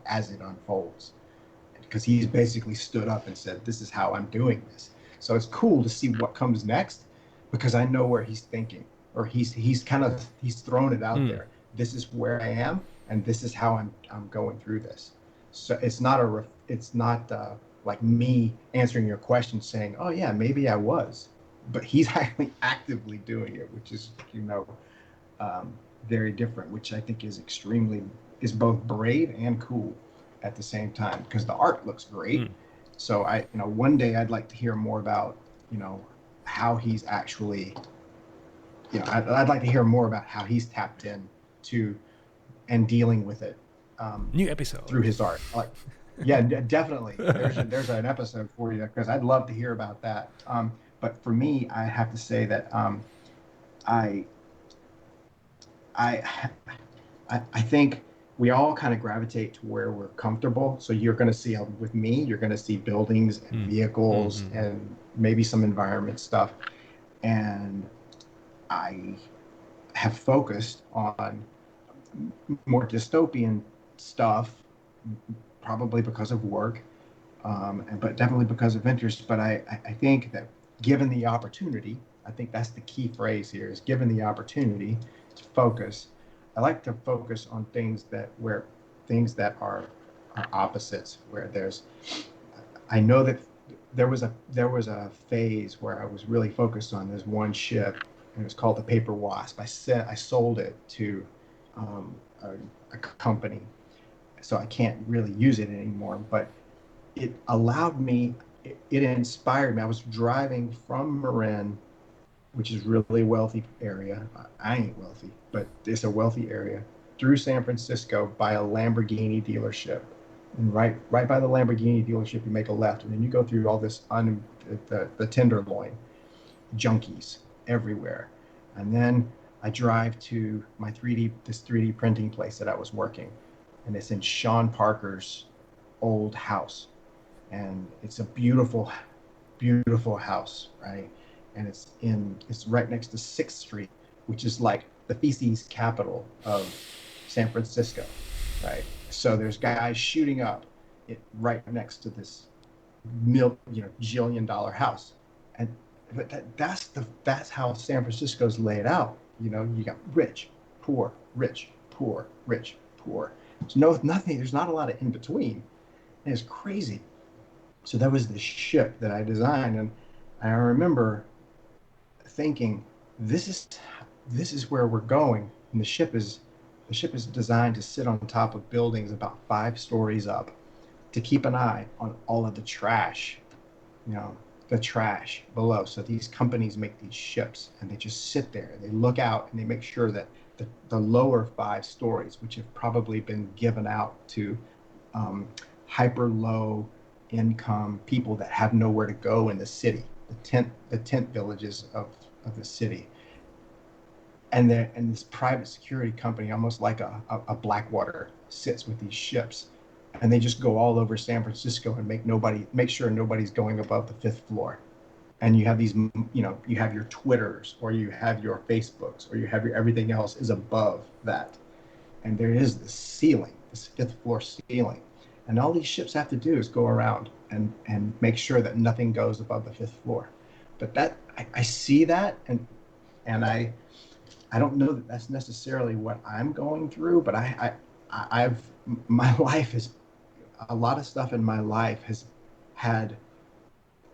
as it unfolds. Because he's basically stood up and said, this is how I'm doing this. So it's cool to see what comes next, because I know where he's thinking, or he's thrown it out there. This is where I am, and this is how I'm going through this. So it's not like me answering your question saying, oh yeah, maybe I was, but he's actually actively doing it, which is very different, which I think is both brave and cool at the same time, because the art looks great. So one day I'd like to hear more about how he's actually I'd like to hear more about how he's tapped in to and dealing with it. New episode through his art. Like, yeah, definitely. There's an episode for you, because I'd love to hear about that. But for me, I have to say that I think we all kind of gravitate to where we're comfortable. So you're going to see, with me, you're going to see buildings and vehicles and maybe some environment stuff. And I have focused on more dystopian stuff, probably because of work, but definitely because of interest. But I think that given the opportunity, I think that's the key phrase here, is given the opportunity to focus. I like to focus on things that are opposites, where I know that there was a phase where I was really focused on this one ship, and it was called the Paper Wasp. I sold it to a company, so I can't really use it anymore. But it allowed me, it inspired me. I was driving from Marin, which is really wealthy area. I ain't wealthy, but it's a wealthy area, through San Francisco by a Lamborghini dealership. And right by the Lamborghini dealership, you make a left, and then you go through all this the Tenderloin junkies everywhere. And then I drive to my 3D printing place that I was working, and it's in Sean Parker's old house, and it's a beautiful, beautiful house, right? And it's right next to 6th Street, which is like the feces capital of San Francisco, right? So there's guys shooting up it right next to this $1 jillion house, and but that's how San Francisco's laid out. You got rich, poor, rich, poor, rich, poor. There's nothing. There's not a lot of in between, and it's crazy. So that was the ship that I designed, and I remember thinking, this is where we're going. And the ship is designed to sit on top of buildings about 5 stories up, to keep an eye on all of the trash, the trash below. So these companies make these ships, and they just sit there and they look out and they make sure that the lower 5 stories, which have probably been given out to hyper low income people that have nowhere to go in the city, the tent villages of the city. And this private security company, almost like a Blackwater, sits with these ships, and they just go all over San Francisco and make sure nobody's going above the 5th floor. And you have these, you have your Twitters, or you have your Facebooks, or you have your everything else is above that. And there is this ceiling, this 5th floor ceiling. And all these ships have to do is go around and make sure that nothing goes above the 5th floor. But that I see that, and I don't know that that's necessarily what I'm going through, but my life is, a lot of stuff in my life has had,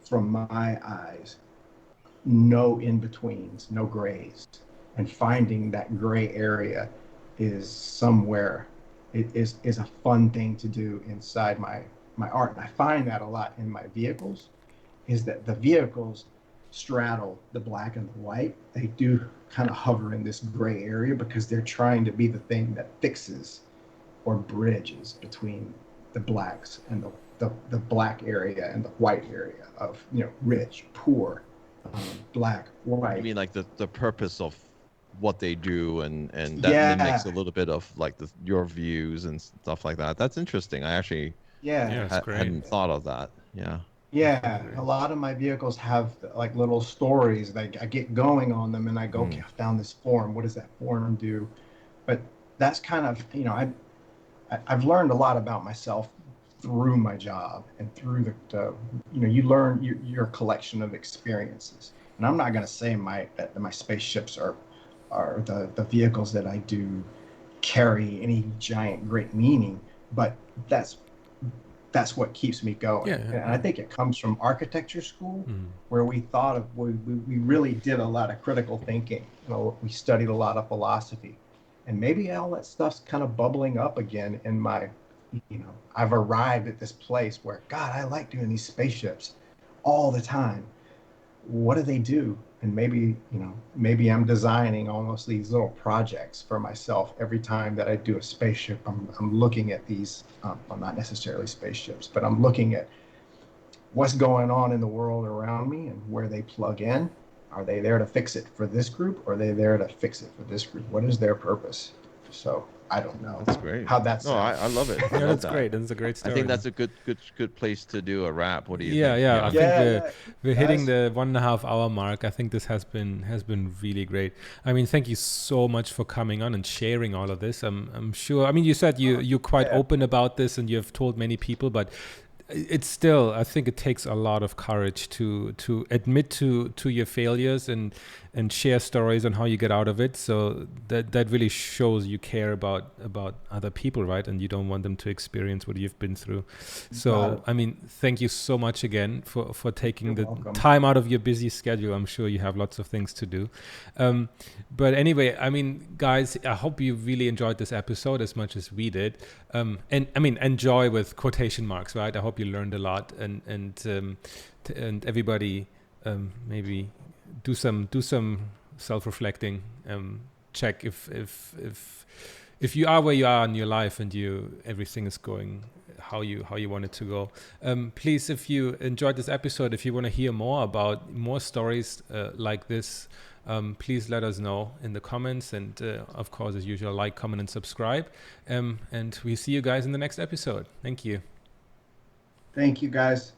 from my eyes, no in-betweens, no grays. And finding that gray area is somewhere, it is a fun thing to do inside my art. And I find that a lot in my vehicles, is that the vehicles straddle the black and the white. They do kind of hover in this gray area because they're trying to be the thing that fixes or bridges between the blacks and the black area and the white area of, rich, poor, black, white. You mean like the purpose of what they do, and that mimics a little bit of like your views and stuff like that. That's interesting. I actually hadn't thought of that. Yeah, a lot of my vehicles have like little stories. Like I get going on them and I go, okay, I found this form. What does that form do? But that's kind of, I've learned a lot about myself through my job and through you learn your collection of experiences. And I'm not going to say that my spaceships are the vehicles that I do carry any giant great meaning, but that's what keeps me going. And I think it comes from architecture school, where we really did a lot of critical thinking. We studied a lot of philosophy, and maybe all that stuff's kind of bubbling up again in my, I've arrived at this place where, God, I like doing these spaceships all the time. What do they do? And maybe I'm designing almost these little projects for myself every time that I do a spaceship. I'm looking at these, well, not necessarily spaceships, but I'm looking at what's going on in the world around me and where they plug in. Are they there to fix it for this group, or are they there to fix it for this group? What is their purpose? So I don't know. That's great. How that's. No, I love it. Yeah, that's great. That's a great story. I think that's a good place to do a wrap. What do you think? I think we're hitting the 1.5 hour mark. I think this has been really great. I mean, thank you so much for coming on and sharing all of this. I'm sure. I mean, you said you're quite open about this and you've told many people, but it's still, I think it takes a lot of courage to admit to your failures and share stories on how you get out of it. So that really shows you care about other people, right? And you don't want them to experience what you've been through. So I mean, thank you so much again for taking the time out of your busy schedule. I'm sure you have lots of things to do. But anyway, I mean, guys, I hope you really enjoyed this episode as much as we did. And I mean, enjoy with quotation marks, right? I hope you learned a lot, and everybody maybe do some self-reflecting. Check if you are where you are in your life and everything is going how you want it to go. Please, if you enjoyed this episode, if you want to hear more about more stories like this, please let us know in the comments, and of course, as usual, like, comment, and subscribe. And we see you guys in the next episode. Thank you. Thank you, guys.